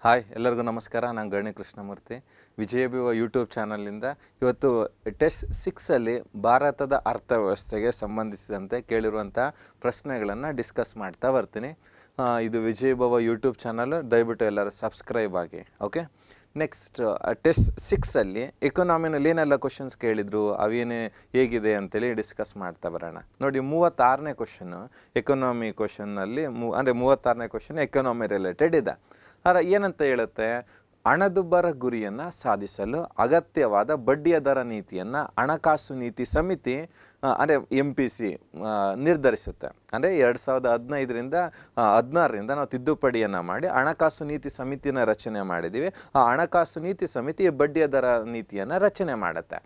Hi ಎಲ್ಲರಿಗೂ ನಮಸ್ಕಾರ. ನಾನು ಗಣಿ ಕೃಷ್ಣಮೂರ್ತಿ, ವಿಜಯಭೀವ ಯೂಟ್ಯೂಬ್ ಚಾನಲ್ನಿಂದ ಇವತ್ತು ಟೆಸ್ಟ್ 6ಅಲ್ಲಿ ಭಾರತದ ಅರ್ಥವ್ಯವಸ್ಥೆಗೆ ಸಂಬಂಧಿಸಿದಂತೆ ಕೇಳಿರುವಂಥ ಪ್ರಶ್ನೆಗಳನ್ನು ಡಿಸ್ಕಸ್ ಮಾಡ್ತಾ ಬರ್ತೀನಿ. ಇದು ವಿಜಯಭೀವ ಯೂಟ್ಯೂಬ್ ಚಾನಲ್, ದಯವಿಟ್ಟು ಎಲ್ಲರೂ ಸಬ್ಸ್ಕ್ರೈಬ್ ಆಗಿ. ಓಕೆ, ನೆಕ್ಸ್ಟ್ ಟೆಸ್ಟ್ 6ಅಲ್ಲಿ ಎಕನಾಮಿನಲ್ಲಿ ಏನೆಲ್ಲ ಕ್ವಶನ್ಸ್ ಕೇಳಿದರು, ಅವೇನೇ ಹೇಗಿದೆ ಅಂತೇಳಿ ಡಿಸ್ಕಸ್ ಮಾಡ್ತಾ ಬರೋಣ. ನೋಡಿ, 36ನೇ ಕ್ವಶನ್ನು ಎಕನಾಮಿ ಕ್ವಶನ್ನಲ್ಲಿ ಅಂದರೆ 36ನೇ ಕ್ವಶನ್ ಎಕನಾಮಿ ರಿಲೇಟೆಡ್ ಇದೆ. ಆದರೆ ಏನಂತ ಹೇಳುತ್ತೆ, ಹಣದುಬ್ಬರ ಗುರಿಯನ್ನು ಸಾಧಿಸಲು ಅಗತ್ಯವಾದ ಬಡ್ಡಿಯ ದರ ನೀತಿಯನ್ನು ಹಣಕಾಸು ನೀತಿ ಸಮಿತಿ ಅಂದರೆ MPC ನಿರ್ಧರಿಸುತ್ತೆ. ಅಂದರೆ 2015ರಿಂದ 16ರಿಂದ ನಾವು ತಿದ್ದುಪಡಿಯನ್ನು ಮಾಡಿ ಹಣಕಾಸು ನೀತಿ ಸಮಿತಿನ ರಚನೆ ಮಾಡಿದ್ದೀವಿ. ಆ ಹಣಕಾಸು ನೀತಿ ಸಮಿತಿ ಬಡ್ಡಿಯ ದರ ನೀತಿಯನ್ನು ರಚನೆ ಮಾಡುತ್ತೆ.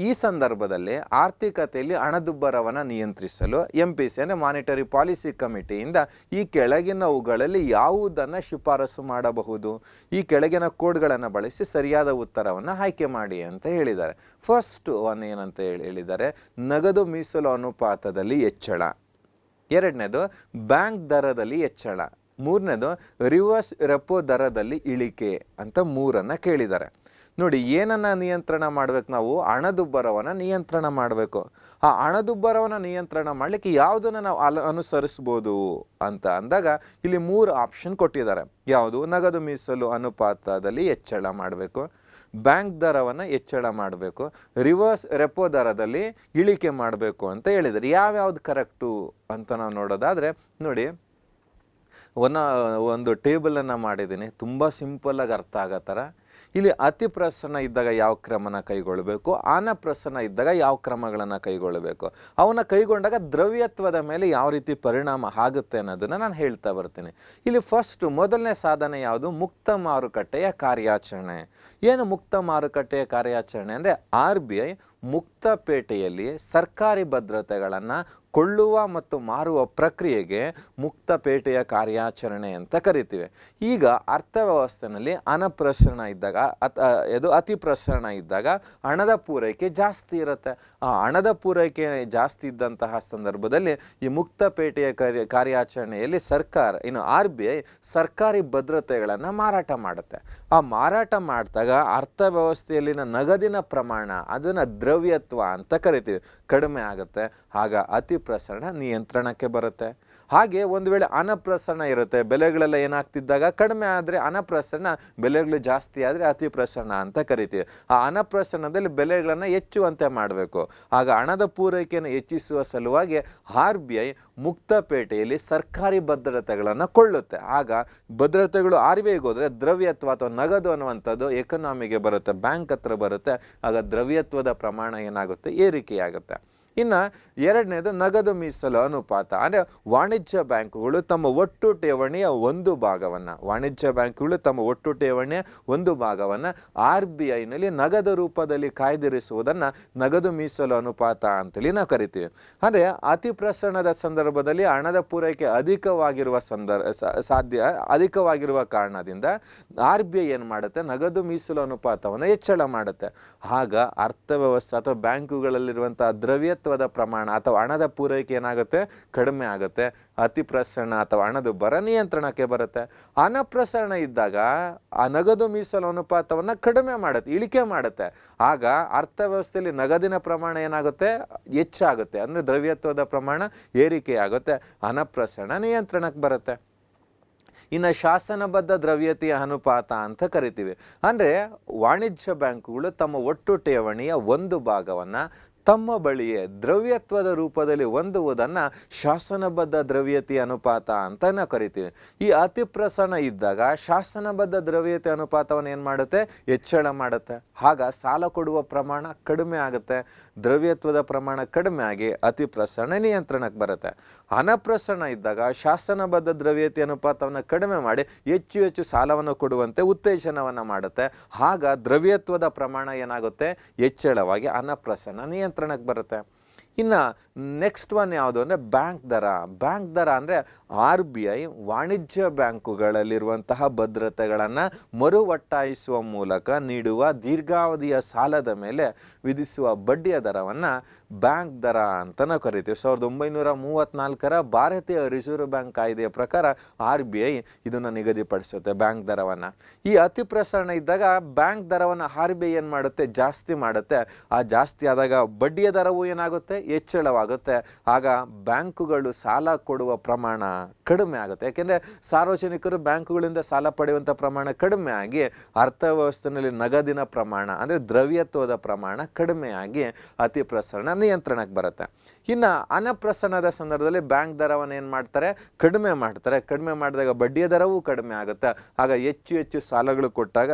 ಈ ಸಂದರ್ಭದಲ್ಲಿ ಆರ್ಥಿಕತೆಯಲ್ಲಿ ಹಣದುಬ್ಬರವನ್ನು ನಿಯಂತ್ರಿಸಲು MPC ಅಂದರೆ ಮಾನಿಟರಿ ಪಾಲಿಸಿ ಕಮಿಟಿಯಿಂದ ಈ ಕೆಳಗಿನವುಗಳಲ್ಲಿ ಯಾವುದನ್ನು ಶಿಫಾರಸು ಮಾಡಬಹುದು, ಈ ಕೆಳಗಿನ ಕೋಡ್ಗಳನ್ನು ಬಳಸಿ ಸರಿಯಾದ ಉತ್ತರವನ್ನು ಆಯ್ಕೆ ಮಾಡಿ ಅಂತ ಹೇಳಿದ್ದಾರೆ. ಫಸ್ಟ್ ಒನ್ ಏನಂತ ಹೇಳಿದ್ದಾರೆ, ನಗದು ಮೀಸಲು ಅನುಪಾತದಲ್ಲಿ ಹೆಚ್ಚಳ. ಎರಡನೇದು ಬ್ಯಾಂಕ್ ದರದಲ್ಲಿ ಹೆಚ್ಚಳ. ಮೂರನೇದು ರಿವರ್ಸ್ ರೆಪೋ ದರದಲ್ಲಿ ಇಳಿಕೆ ಅಂತ ಮೂರನ್ನು ಕೇಳಿದ್ದಾರೆ. ನೋಡಿ, ಏನನ್ನು ನಿಯಂತ್ರಣ ಮಾಡಬೇಕು ನಾವು? ಹಣದುಬ್ಬರವನ್ನು ನಿಯಂತ್ರಣ ಮಾಡಬೇಕು. ಆ ಹಣದುಬ್ಬರವನ್ನು ನಿಯಂತ್ರಣ ಮಾಡಲಿಕ್ಕೆ ಯಾವುದನ್ನು ನಾವು ಅನುಸರಿಸ್ಬೋದು ಅಂತ ಅಂದಾಗ ಇಲ್ಲಿ 3 ಆಪ್ಷನ್ ಕೊಟ್ಟಿದ್ದಾರೆ. ಯಾವುದು? ನಗದು ಮೀಸಲು ಅನುಪಾತದಲ್ಲಿ ಹೆಚ್ಚಳ ಮಾಡಬೇಕು, ಬ್ಯಾಂಕ್ ದರವನ್ನು ಹೆಚ್ಚಳ ಮಾಡಬೇಕು, ರಿವರ್ಸ್ ರೆಪೋ ದರದಲ್ಲಿ ಇಳಿಕೆ ಮಾಡಬೇಕು ಅಂತ ಹೇಳಿದ್ದಾರೆ. ಯಾವ್ಯಾವ್ದು ಕರೆಕ್ಟು ಅಂತ ನಾವು ನೋಡೋದಾದರೆ, ನೋಡಿ, ಒಂದು ಟೇಬಲನ್ನು ಮಾಡಿದ್ದೀನಿ, ತುಂಬ ಸಿಂಪಲ್ಲಾಗಿ ಅರ್ಥ ಆಗೋ ಥರ. ಇಲ್ಲಿ ಅತಿ ಪ್ರಸನ್ನ ಇದ್ದಾಗ ಯಾವ ಕ್ರಮನ ಕೈಗೊಳ್ಳಬೇಕು, ಅನಪ್ರಸನ್ನ ಇದ್ದಾಗ ಯಾವ ಕ್ರಮಗಳನ್ನು ಕೈಗೊಳ್ಳಬೇಕು, ಅವನ್ನ ಕೈಗೊಂಡಾಗ ದ್ರವ್ಯತ್ವದ ಮೇಲೆ ಯಾವ ರೀತಿ ಪರಿಣಾಮ ಆಗುತ್ತೆ ಅನ್ನೋದನ್ನು ನಾನು ಹೇಳ್ತಾ ಬರ್ತೀನಿ. ಇಲ್ಲಿ ಫಸ್ಟ್ ಮೊದಲನೇ ಸಾಧನೆ ಯಾವುದು? ಮುಕ್ತ ಮಾರುಕಟ್ಟೆಯ ಕಾರ್ಯಾಚರಣೆ. ಏನು ಮುಕ್ತ ಮಾರುಕಟ್ಟೆಯ ಕಾರ್ಯಾಚರಣೆ ಅಂದರೆ RBI ಮುಕ್ತಪೇಟೆಯಲ್ಲಿ ಸರ್ಕಾರಿ ಭದ್ರತೆಗಳನ್ನು ಕೊಳ್ಳುವ ಮತ್ತು ಮಾರುವ ಪ್ರಕ್ರಿಯೆಗೆ ಮುಕ್ತಪೇಟೆಯ ಕಾರ್ಯಾಚರಣೆ ಅಂತ ಕರಿತೀವಿ. ಈಗ ಅರ್ಥವ್ಯವಸ್ಥೆಯಲ್ಲಿ ಅನಪ್ರಸರಣ ಇದ್ದಾಗ ಅತಿ ಪ್ರಸರಣ ಇದ್ದಾಗ ಹಣದ ಪೂರೈಕೆ ಜಾಸ್ತಿ ಇರುತ್ತೆ. ಆ ಹಣದ ಪೂರೈಕೆ ಜಾಸ್ತಿ ಇದ್ದಂತಹ ಸಂದರ್ಭದಲ್ಲಿ ಈ ಮುಕ್ತಪೇಟೆಯ ಕಾರ್ಯಾಚರಣೆಯಲ್ಲಿ ಸರ್ಕಾರ RBI ಸರ್ಕಾರಿ ಭದ್ರತೆಗಳನ್ನು ಮಾರಾಟ ಮಾಡುತ್ತೆ. ಆ ಮಾರಾಟ ಮಾಡಿದಾಗ ಅರ್ಥವ್ಯವಸ್ಥೆಯಲ್ಲಿನ ನಗದಿನ ಪ್ರಮಾಣ, ಅದನ್ನು ದ್ರವ್ಯತ್ವ ಅಂತ ಕರಿತೀವಿ, ಕಡಿಮೆ ಆಗುತ್ತೆ. ಆಗ ಅತಿ ಪ್ರಸರಣ ನಿಯಂತ್ರಣಕ್ಕೆ ಬರುತ್ತೆ. ಹಾಗೆ ಒಂದು ವೇಳೆ ಅನಪ್ರಸರಣ ಇರುತ್ತೆ, ಬೆಲೆಗಳೆಲ್ಲ ಏನಾಗ್ತಿದ್ದಾಗ ಕಡಿಮೆ ಆದರೆ ಅನಪ್ರಸರಣ, ಬೆಲೆಗಳು ಜಾಸ್ತಿ ಆದರೆ ಅತಿ ಪ್ರಸರಣ ಅಂತ ಕರಿತೀವಿ. ಆ ಅನಪ್ರಸರಣದಲ್ಲಿ ಬೆಲೆಗಳನ್ನು ಹೆಚ್ಚುವಂತೆ ಮಾಡಬೇಕು. ಆಗ ಹಣದ ಪೂರೈಕೆಯನ್ನು ಹೆಚ್ಚಿಸುವ ಸಲುವಾಗಿ RBI ಮುಕ್ತಪೇಟೆಯಲ್ಲಿ ಸರ್ಕಾರಿ ಭದ್ರತೆಗಳನ್ನು ಕೊಳ್ಳುತ್ತೆ. ಆಗ ಭದ್ರತೆಗಳು RBIಗೆ ಹೋದರೆ ದ್ರವ್ಯತ್ವ ಅಥವಾ ನಗದು ಅನ್ನುವಂಥದ್ದು ಎಕನಾಮಿಗೆ ಬರುತ್ತೆ, ಬ್ಯಾಂಕ್ ಹತ್ರ ಬರುತ್ತೆ. ಆಗ ದ್ರವ್ಯತ್ವದ ಪ್ರಮಾಣ ಏನಾಗುತ್ತೆ? ಏರಿಕೆಯಾಗುತ್ತೆ. ಇನ್ನು ಎರಡನೇದು ನಗದು ಮೀಸಲು ಅನುಪಾತ. ಅಂದರೆ ವಾಣಿಜ್ಯ ಬ್ಯಾಂಕುಗಳು ತಮ್ಮ ಒಟ್ಟು ಠೇವಣಿಯ ಒಂದು ಭಾಗವನ್ನು RBIನಲ್ಲಿ ನಗದು ರೂಪದಲ್ಲಿ ಕಾಯ್ದಿರಿಸುವುದನ್ನು ನಗದು ಮೀಸಲು ಅನುಪಾತ ಅಂತೇಳಿ ನಾವು ಕರಿತೀವಿ. ಅಂದರೆ ಅತಿ ಪ್ರಸರಣದ ಸಂದರ್ಭದಲ್ಲಿ ಹಣದ ಪೂರೈಕೆ ಅಧಿಕವಾಗಿರುವ ಕಾರಣದಿಂದ RBI ಏನು ಮಾಡುತ್ತೆ? ನಗದು ಮೀಸಲು ಅನುಪಾತವನ್ನು ಹೆಚ್ಚಳ ಮಾಡುತ್ತೆ. ಆಗ ಅರ್ಥವ್ಯವಸ್ಥೆ ಅಥವಾ ಬ್ಯಾಂಕುಗಳಲ್ಲಿರುವಂಥ ದ್ರವ್ಯತ್ವದ ಪ್ರಮಾಣ ಅಥವಾ ಹಣದ ಪೂರೈಕೆ ಏನಾಗುತ್ತೆ? ಕಡಿಮೆ ಆಗುತ್ತೆ. ಅತಿ ಪ್ರಸರಣ ಅಥವಾ ಹಣದುಬ್ಬರ ನಿಯಂತ್ರಣಕ್ಕೆ ಬರುತ್ತೆ. ಅನಪ್ರಸರಣ ಇದ್ದಾಗ ಆ ನಗದು ಮೀಸಲು ಅನುಪಾತವನ್ನು ಕಡಿಮೆ ಮಾಡುತ್ತೆ, ಇಳಿಕೆ ಮಾಡುತ್ತೆ. ಆಗ ಅರ್ಥವ್ಯವಸ್ಥೆಯಲ್ಲಿ ನಗದಿನ ಪ್ರಮಾಣ ಏನಾಗುತ್ತೆ? ಹೆಚ್ಚಾಗುತ್ತೆ. ಅಂದರೆ ದ್ರವ್ಯತ್ವದ ಪ್ರಮಾಣ ಏರಿಕೆಯಾಗುತ್ತೆ. ಅನಪ್ರಸರಣ ನಿಯಂತ್ರಣಕ್ಕೆ ಬರುತ್ತೆ. ಇನ್ನು ಶಾಸನಬದ್ಧ ದ್ರವ್ಯತೆಯ ಅನುಪಾತ ಅಂತ ಕರಿತೀವಿ. ಅಂದರೆ ವಾಣಿಜ್ಯ ಬ್ಯಾಂಕುಗಳು ತಮ್ಮ ಒಟ್ಟು ಠೇವಣಿಯ ಒಂದು ಭಾಗವನ್ನು ತಮ್ಮ ಬಳಿಯೇ ದ್ರವ್ಯತ್ವದ ರೂಪದಲ್ಲಿ ಹೊಂದುವುದನ್ನು ಶಾಸನಬದ್ಧ ದ್ರವ್ಯತೆ ಅನುಪಾತ ಅಂತ ನಾವು ಕರಿತೀವಿ. ಈ ಅತಿ ಪ್ರಸರಣ ಇದ್ದಾಗ ಶಾಸನಬದ್ಧ ದ್ರವ್ಯತೆ ಅನುಪಾತವನ್ನು ಏನು ಮಾಡುತ್ತೆ? ಹೆಚ್ಚಳ ಮಾಡುತ್ತೆ. ಆಗ ಸಾಲ ಕೊಡುವ ಪ್ರಮಾಣ ಕಡಿಮೆ ಆಗುತ್ತೆ, ದ್ರವ್ಯತ್ವದ ಪ್ರಮಾಣ ಕಡಿಮೆ ಆಗಿ ಅತಿ ಪ್ರಸರಣ ನಿಯಂತ್ರಣಕ್ಕೆ ಬರುತ್ತೆ. ಅನಪ್ರಸರಣ ಇದ್ದಾಗ ಶಾಸನಬದ್ಧ ದ್ರವ್ಯತೆ ಅನುಪಾತವನ್ನು ಕಡಿಮೆ ಮಾಡಿ ಹೆಚ್ಚು ಹೆಚ್ಚು ಸಾಲವನ್ನು ಕೊಡುವಂತೆ ಉತ್ತೇಜನವನ್ನು ಮಾಡುತ್ತೆ. ಆಗ ದ್ರವ್ಯತ್ವದ ಪ್ರಮಾಣ ಏನಾಗುತ್ತೆ? ಹೆಚ್ಚಳವಾಗಿ ಅನಪ್ರಸರಣ ನಿಯಂತ್ರಣಕ್ಕೆ ಬರುತ್ತೆ. ಇನ್ನು ನೆಕ್ಸ್ಟ್ ಒನ್ ಯಾವುದು ಅಂದರೆ ಬ್ಯಾಂಕ್ ದರ. ಬ್ಯಾಂಕ್ ದರ ಅಂದರೆ ಆರ್ ಬಿ ಐ ವಾಣಿಜ್ಯ ಬ್ಯಾಂಕುಗಳಲ್ಲಿರುವಂತಹ ಭದ್ರತೆಗಳನ್ನು ಮರು ಒಟ್ಟಾಯಿಸುವ ಮೂಲಕ ನೀಡುವ ದೀರ್ಘಾವಧಿಯ ಸಾಲದ ಮೇಲೆ ವಿಧಿಸುವ ಬಡ್ಡಿಯ ದರವನ್ನು ಬ್ಯಾಂಕ್ ದರ ಅಂತ ನಾವು ಕರಿತೀವಿ. 1934ರ ಭಾರತೀಯ ರಿಸರ್ವ್ ಬ್ಯಾಂಕ್ ಕಾಯ್ದೆಯ ಪ್ರಕಾರ ಆರ್ ಬಿ ಐ ಇದನ್ನು ನಿಗದಿಪಡಿಸುತ್ತೆ ಬ್ಯಾಂಕ್ ದರವನ್ನು. ಈ ಅತಿ ಪ್ರಸರಣ ಇದ್ದಾಗ ಬ್ಯಾಂಕ್ ದರವನ್ನು ಆರ್ ಬಿ ಐ ಏನು ಮಾಡುತ್ತೆ, ಜಾಸ್ತಿ ಮಾಡುತ್ತೆ. ಆ ಜಾಸ್ತಿ ಆದಾಗ ಬಡ್ಡಿಯ ದರವು ಏನಾಗುತ್ತೆ, ಹೆಚ್ಚಳವಾಗುತ್ತೆ. ಆಗ ಬ್ಯಾಂಕುಗಳು ಸಾಲ ಕೊಡುವ ಪ್ರಮಾಣ ಕಡಿಮೆ ಆಗುತ್ತೆ. ಯಾಕೆಂದರೆ ಸಾರ್ವಜನಿಕರು ಬ್ಯಾಂಕುಗಳಿಂದ ಸಾಲ ಪಡೆಯುವಂಥ ಪ್ರಮಾಣ ಕಡಿಮೆ ಆಗಿ ಅರ್ಥವ್ಯವಸ್ಥೆಯಲ್ಲಿ ನಗದಿನ ಪ್ರಮಾಣ ಅಂದರೆ ದ್ರವ್ಯತ್ವದ ಪ್ರಮಾಣ ಕಡಿಮೆಯಾಗಿ ಅತಿ ಪ್ರಸರಣ ನಿಯಂತ್ರಣಕ್ಕೆ ಬರುತ್ತೆ. ಇನ್ನು ಅನಪ್ರಸರಣದ ಸಂದರ್ಭದಲ್ಲಿ ಬ್ಯಾಂಕ್ ದರವನ್ನು ಏನು ಮಾಡ್ತಾರೆ, ಕಡಿಮೆ ಮಾಡ್ತಾರೆ. ಕಡಿಮೆ ಮಾಡಿದಾಗ ಬಡ್ಡಿಯ ದರವೂ ಕಡಿಮೆ ಆಗುತ್ತೆ. ಆಗ ಹೆಚ್ಚು ಹೆಚ್ಚು ಸಾಲಗಳು ಕೊಟ್ಟಾಗ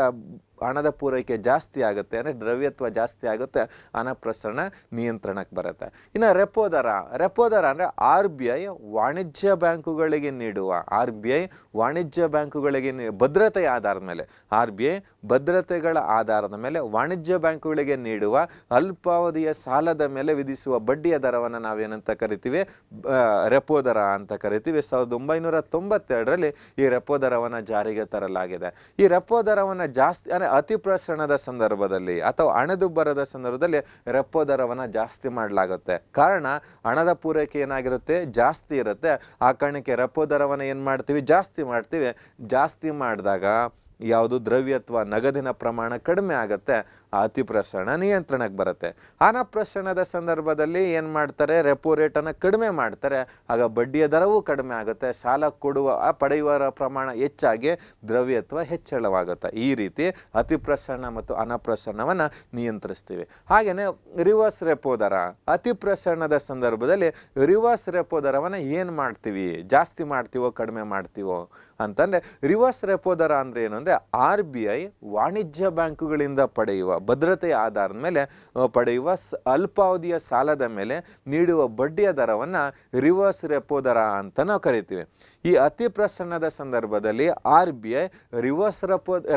ಹಣದ ಪೂರೈಕೆ ಜಾಸ್ತಿ ಆಗುತ್ತೆ, ಅಂದರೆ ದ್ರವ್ಯತ್ವ ಜಾಸ್ತಿ ಆಗುತ್ತೆ, ಹಣಪ್ರಸರಣ ನಿಯಂತ್ರಣಕ್ಕೆ ಬರುತ್ತೆ. ಇನ್ನು ರೆಪೋ ದರ. ರೆಪೋ ದರ ಅಂದರೆ ಆರ್ ಬಿ ಐ ವಾಣಿಜ್ಯ ಬ್ಯಾಂಕುಗಳಿಗೆ ನೀಡುವ ವಾಣಿಜ್ಯ ಬ್ಯಾಂಕುಗಳಿಗೆ ಭದ್ರತೆಯ ಆಧಾರದ ಮೇಲೆ ಆರ್ ಬಿ ಐ ಭದ್ರತೆಗಳ ಆಧಾರದ ಮೇಲೆ ವಾಣಿಜ್ಯ ಬ್ಯಾಂಕುಗಳಿಗೆ ನೀಡುವ ಅಲ್ಪಾವಧಿಯ ಸಾಲದ ಮೇಲೆ ವಿಧಿಸುವ ಬಡ್ಡಿಯ ದರವನ್ನು ನಾವೇನಂತ ಕರಿತೀವಿ, ರೆಪೋ ದರ ಅಂತ ಕರಿತೀವಿ. 1992ರಲ್ಲಿ ಈ ರೆಪೋ ದರವನ್ನು ಜಾರಿಗೆ ತರಲಾಗಿದೆ. ಈ ರೆಪೋ ದರವನ್ನು ಜಾಸ್ತಿ ಅಂದರೆ ಅತಿ ಪ್ರಸರಣದ ಸಂದರ್ಭದಲ್ಲಿ ಅಥವಾ ಹಣದುಬ್ಬರದ ಸಂದರ್ಭದಲ್ಲಿ ರೆಪೋ ದರವನ್ನು ಜಾಸ್ತಿ ಮಾಡಲಾಗುತ್ತೆ. ಕಾರಣ ಹಣದ ಪೂರೈಕೆ ಏನಾಗಿರುತ್ತೆ, ಜಾಸ್ತಿ ಇರುತ್ತೆ. ಆ ಕಾರಣಕ್ಕೆ ರೆಪೋ ದರವನ್ನು ಏನು ಮಾಡ್ತೀವಿ, ಜಾಸ್ತಿ ಮಾಡ್ತೀವಿ. ಜಾಸ್ತಿ ಮಾಡಿದಾಗ ಯಾವುದು ದ್ರವ್ಯತ್ವ ನಗದಿನ ಪ್ರಮಾಣ ಕಡಿಮೆ ಆಗುತ್ತೆ, ಅತಿ ಪ್ರಸರಣ ನಿಯಂತ್ರಣಕ್ಕೆ ಬರುತ್ತೆ. ಅನಪ್ರಸರಣದ ಸಂದರ್ಭದಲ್ಲಿ ಏನು ಮಾಡ್ತಾರೆ, ರೆಪೋ ರೇಟನ್ನು ಕಡಿಮೆ ಮಾಡ್ತಾರೆ. ಆಗ ಬಡ್ಡಿಯ ದರವೂ ಕಡಿಮೆ ಆಗುತ್ತೆ, ಸಾಲ ಪಡೆಯುವವರ ಪ್ರಮಾಣ ಹೆಚ್ಚಾಗಿ ದ್ರವ್ಯತ್ವ ಹೆಚ್ಚಳವಾಗುತ್ತೆ. ಈ ರೀತಿ ಅತಿ ಪ್ರಸರಣ ಮತ್ತು ಅನಪ್ರಸರಣವನ್ನು ನಿಯಂತ್ರಿಸ್ತೀವಿ. ಹಾಗೆಯೇ ರಿವರ್ಸ್ ರೆಪೋ ದರ. ಅತಿ ಪ್ರಸರಣದ ಸಂದರ್ಭದಲ್ಲಿ ರಿವರ್ಸ್ ರೆಪೋ ದರವನ್ನು ಏನು ಮಾಡ್ತೀವಿ, ಜಾಸ್ತಿ ಮಾಡ್ತೀವೋ ಕಡಿಮೆ ಮಾಡ್ತೀವೋ ಅಂತಂದರೆ, ರಿವರ್ಸ್ ರೆಪೋ ದರ ಅಂದರೆ ಏನು ಅಂದರೆ ಆರ್ ಬಿ ಐ ವಾಣಿಜ್ಯ ಬ್ಯಾಂಕುಗಳಿಂದ ಪಡೆಯುವ ಭದ್ರತೆಯ ಆಧಾರದ ಮೇಲೆ ಪಡೆಯುವ ಅಲ್ಪಾವಧಿಯ ಸಾಲದ ಮೇಲೆ ನೀಡುವ ಬಡ್ಡಿಯ ದರವನ್ನು ರಿವರ್ಸ್ ರೆಪೋ ದರ ಅಂತ ನಾವು ಕರಿತೀವಿ. ಈ ಅತಿ ಪ್ರಸರಣದ ಸಂದರ್ಭದಲ್ಲಿ R B I reverse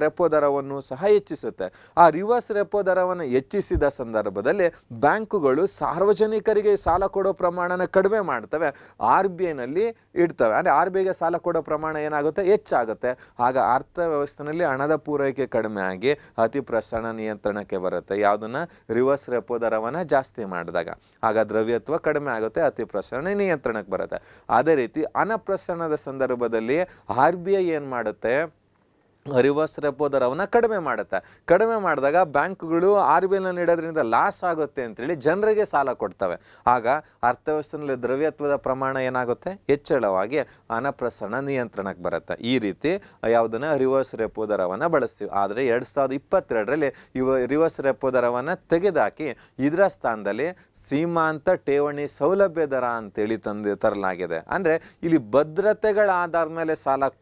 repo ದರವನ್ನು ಸಹ ಹೆಚ್ಚಿಸುತ್ತೆ. ಆ ರಿವರ್ಸ್ ರೆಪೋ ದರವನ್ನು ಹೆಚ್ಚಿಸಿದ ಸಂದರ್ಭದಲ್ಲಿ ಬ್ಯಾಂಕುಗಳು ಸಾರ್ವಜನಿಕರಿಗೆ ಸಾಲ ಕೊಡೋ ಪ್ರಮಾಣನ ಕಡಿಮೆ ಮಾಡ್ತವೆ, ಆರ್ ಬಿ ಐನಲ್ಲಿ ಇಡ್ತವೆ. ಅಂದರೆ ಆರ್ ಬಿ ಐಗೆ ಸಾಲ ಕೊಡೋ ಪ್ರಮಾಣ ಏನಾಗುತ್ತೆ, ಹೆಚ್ಚಾಗುತ್ತೆ. ಆಗ ಅರ್ಥವ್ಯವಸ್ಥೆಯಲ್ಲಿ ಹಣದ ಪೂರೈಕೆ ಕಡಿಮೆ ಆಗಿ ಅತಿ ಪ್ರಸರಣ ನಿಯಂತ್ರಣಕ್ಕೆ ಬರುತ್ತೆ. ಯಾವುದನ್ನ ರಿವರ್ಸ್ ರೆಪೋ ದರವನ್ನು ಜಾಸ್ತಿ ಮಾಡಿದಾಗ ಆಗ ದ್ರವ್ಯತ್ವ ಕಡಿಮೆ ಆಗುತ್ತೆ, ಅತಿ ಪ್ರಸರಣ ನಿಯಂತ್ರಣಕ್ಕೆ ಬರುತ್ತೆ. ಅದೇ ರೀತಿ ಅನಪ್ರಸರಣದ ಸಂದರ್ಭದಲ್ಲಿ ಆರ್ ಬಿ ಐ ಏನು ಮಾಡುತ್ತೆ, ರಿವರ್ಸ್ ರೆಪೋ ದರವನ್ನು ಕಡಿಮೆ ಮಾಡುತ್ತೆ. ಕಡಿಮೆ ಮಾಡಿದಾಗ ಬ್ಯಾಂಕ್ಗಳು ಆರ್ ಬಿ ಐನ ನೀಡೋದ್ರಿಂದ ಲಾಸ್ ಆಗುತ್ತೆ ಅಂತೇಳಿ ಜನರಿಗೆ ಸಾಲ ಕೊಡ್ತವೆ. ಆಗ ಅರ್ಥವ್ಯವಸ್ಥೆಯಲ್ಲಿ ದ್ರವ್ಯತ್ವದ ಪ್ರಮಾಣ ಏನಾಗುತ್ತೆ, ಹೆಚ್ಚಳವಾಗಿ ಅನಪ್ರಸರಣ ನಿಯಂತ್ರಣಕ್ಕೆ ಬರುತ್ತೆ. ಈ ರೀತಿ ಯಾವುದನ್ನು ರಿವರ್ಸ್ ರೆಪೋ ದರವನ್ನು ಬಳಸ್ತೀವಿ. ಆದರೆ 2022ರಲ್ಲಿ ರಿವರ್ಸ್ ರೆಪೋ ದರವನ್ನು ತೆಗೆದುಹಾಕಿ ಇದರ ಸ್ಥಾನದಲ್ಲಿ ಸೀಮಾಂತ ಠೇವಣಿ ಸೌಲಭ್ಯ ದರ ಅಂತೇಳಿ ತರಲಾಗಿದೆ. ಅಂದರೆ ಇಲ್ಲಿ ಭದ್ರತೆಗಳ ಆಧಾರದ ಮೇಲೆ ಸಾಲ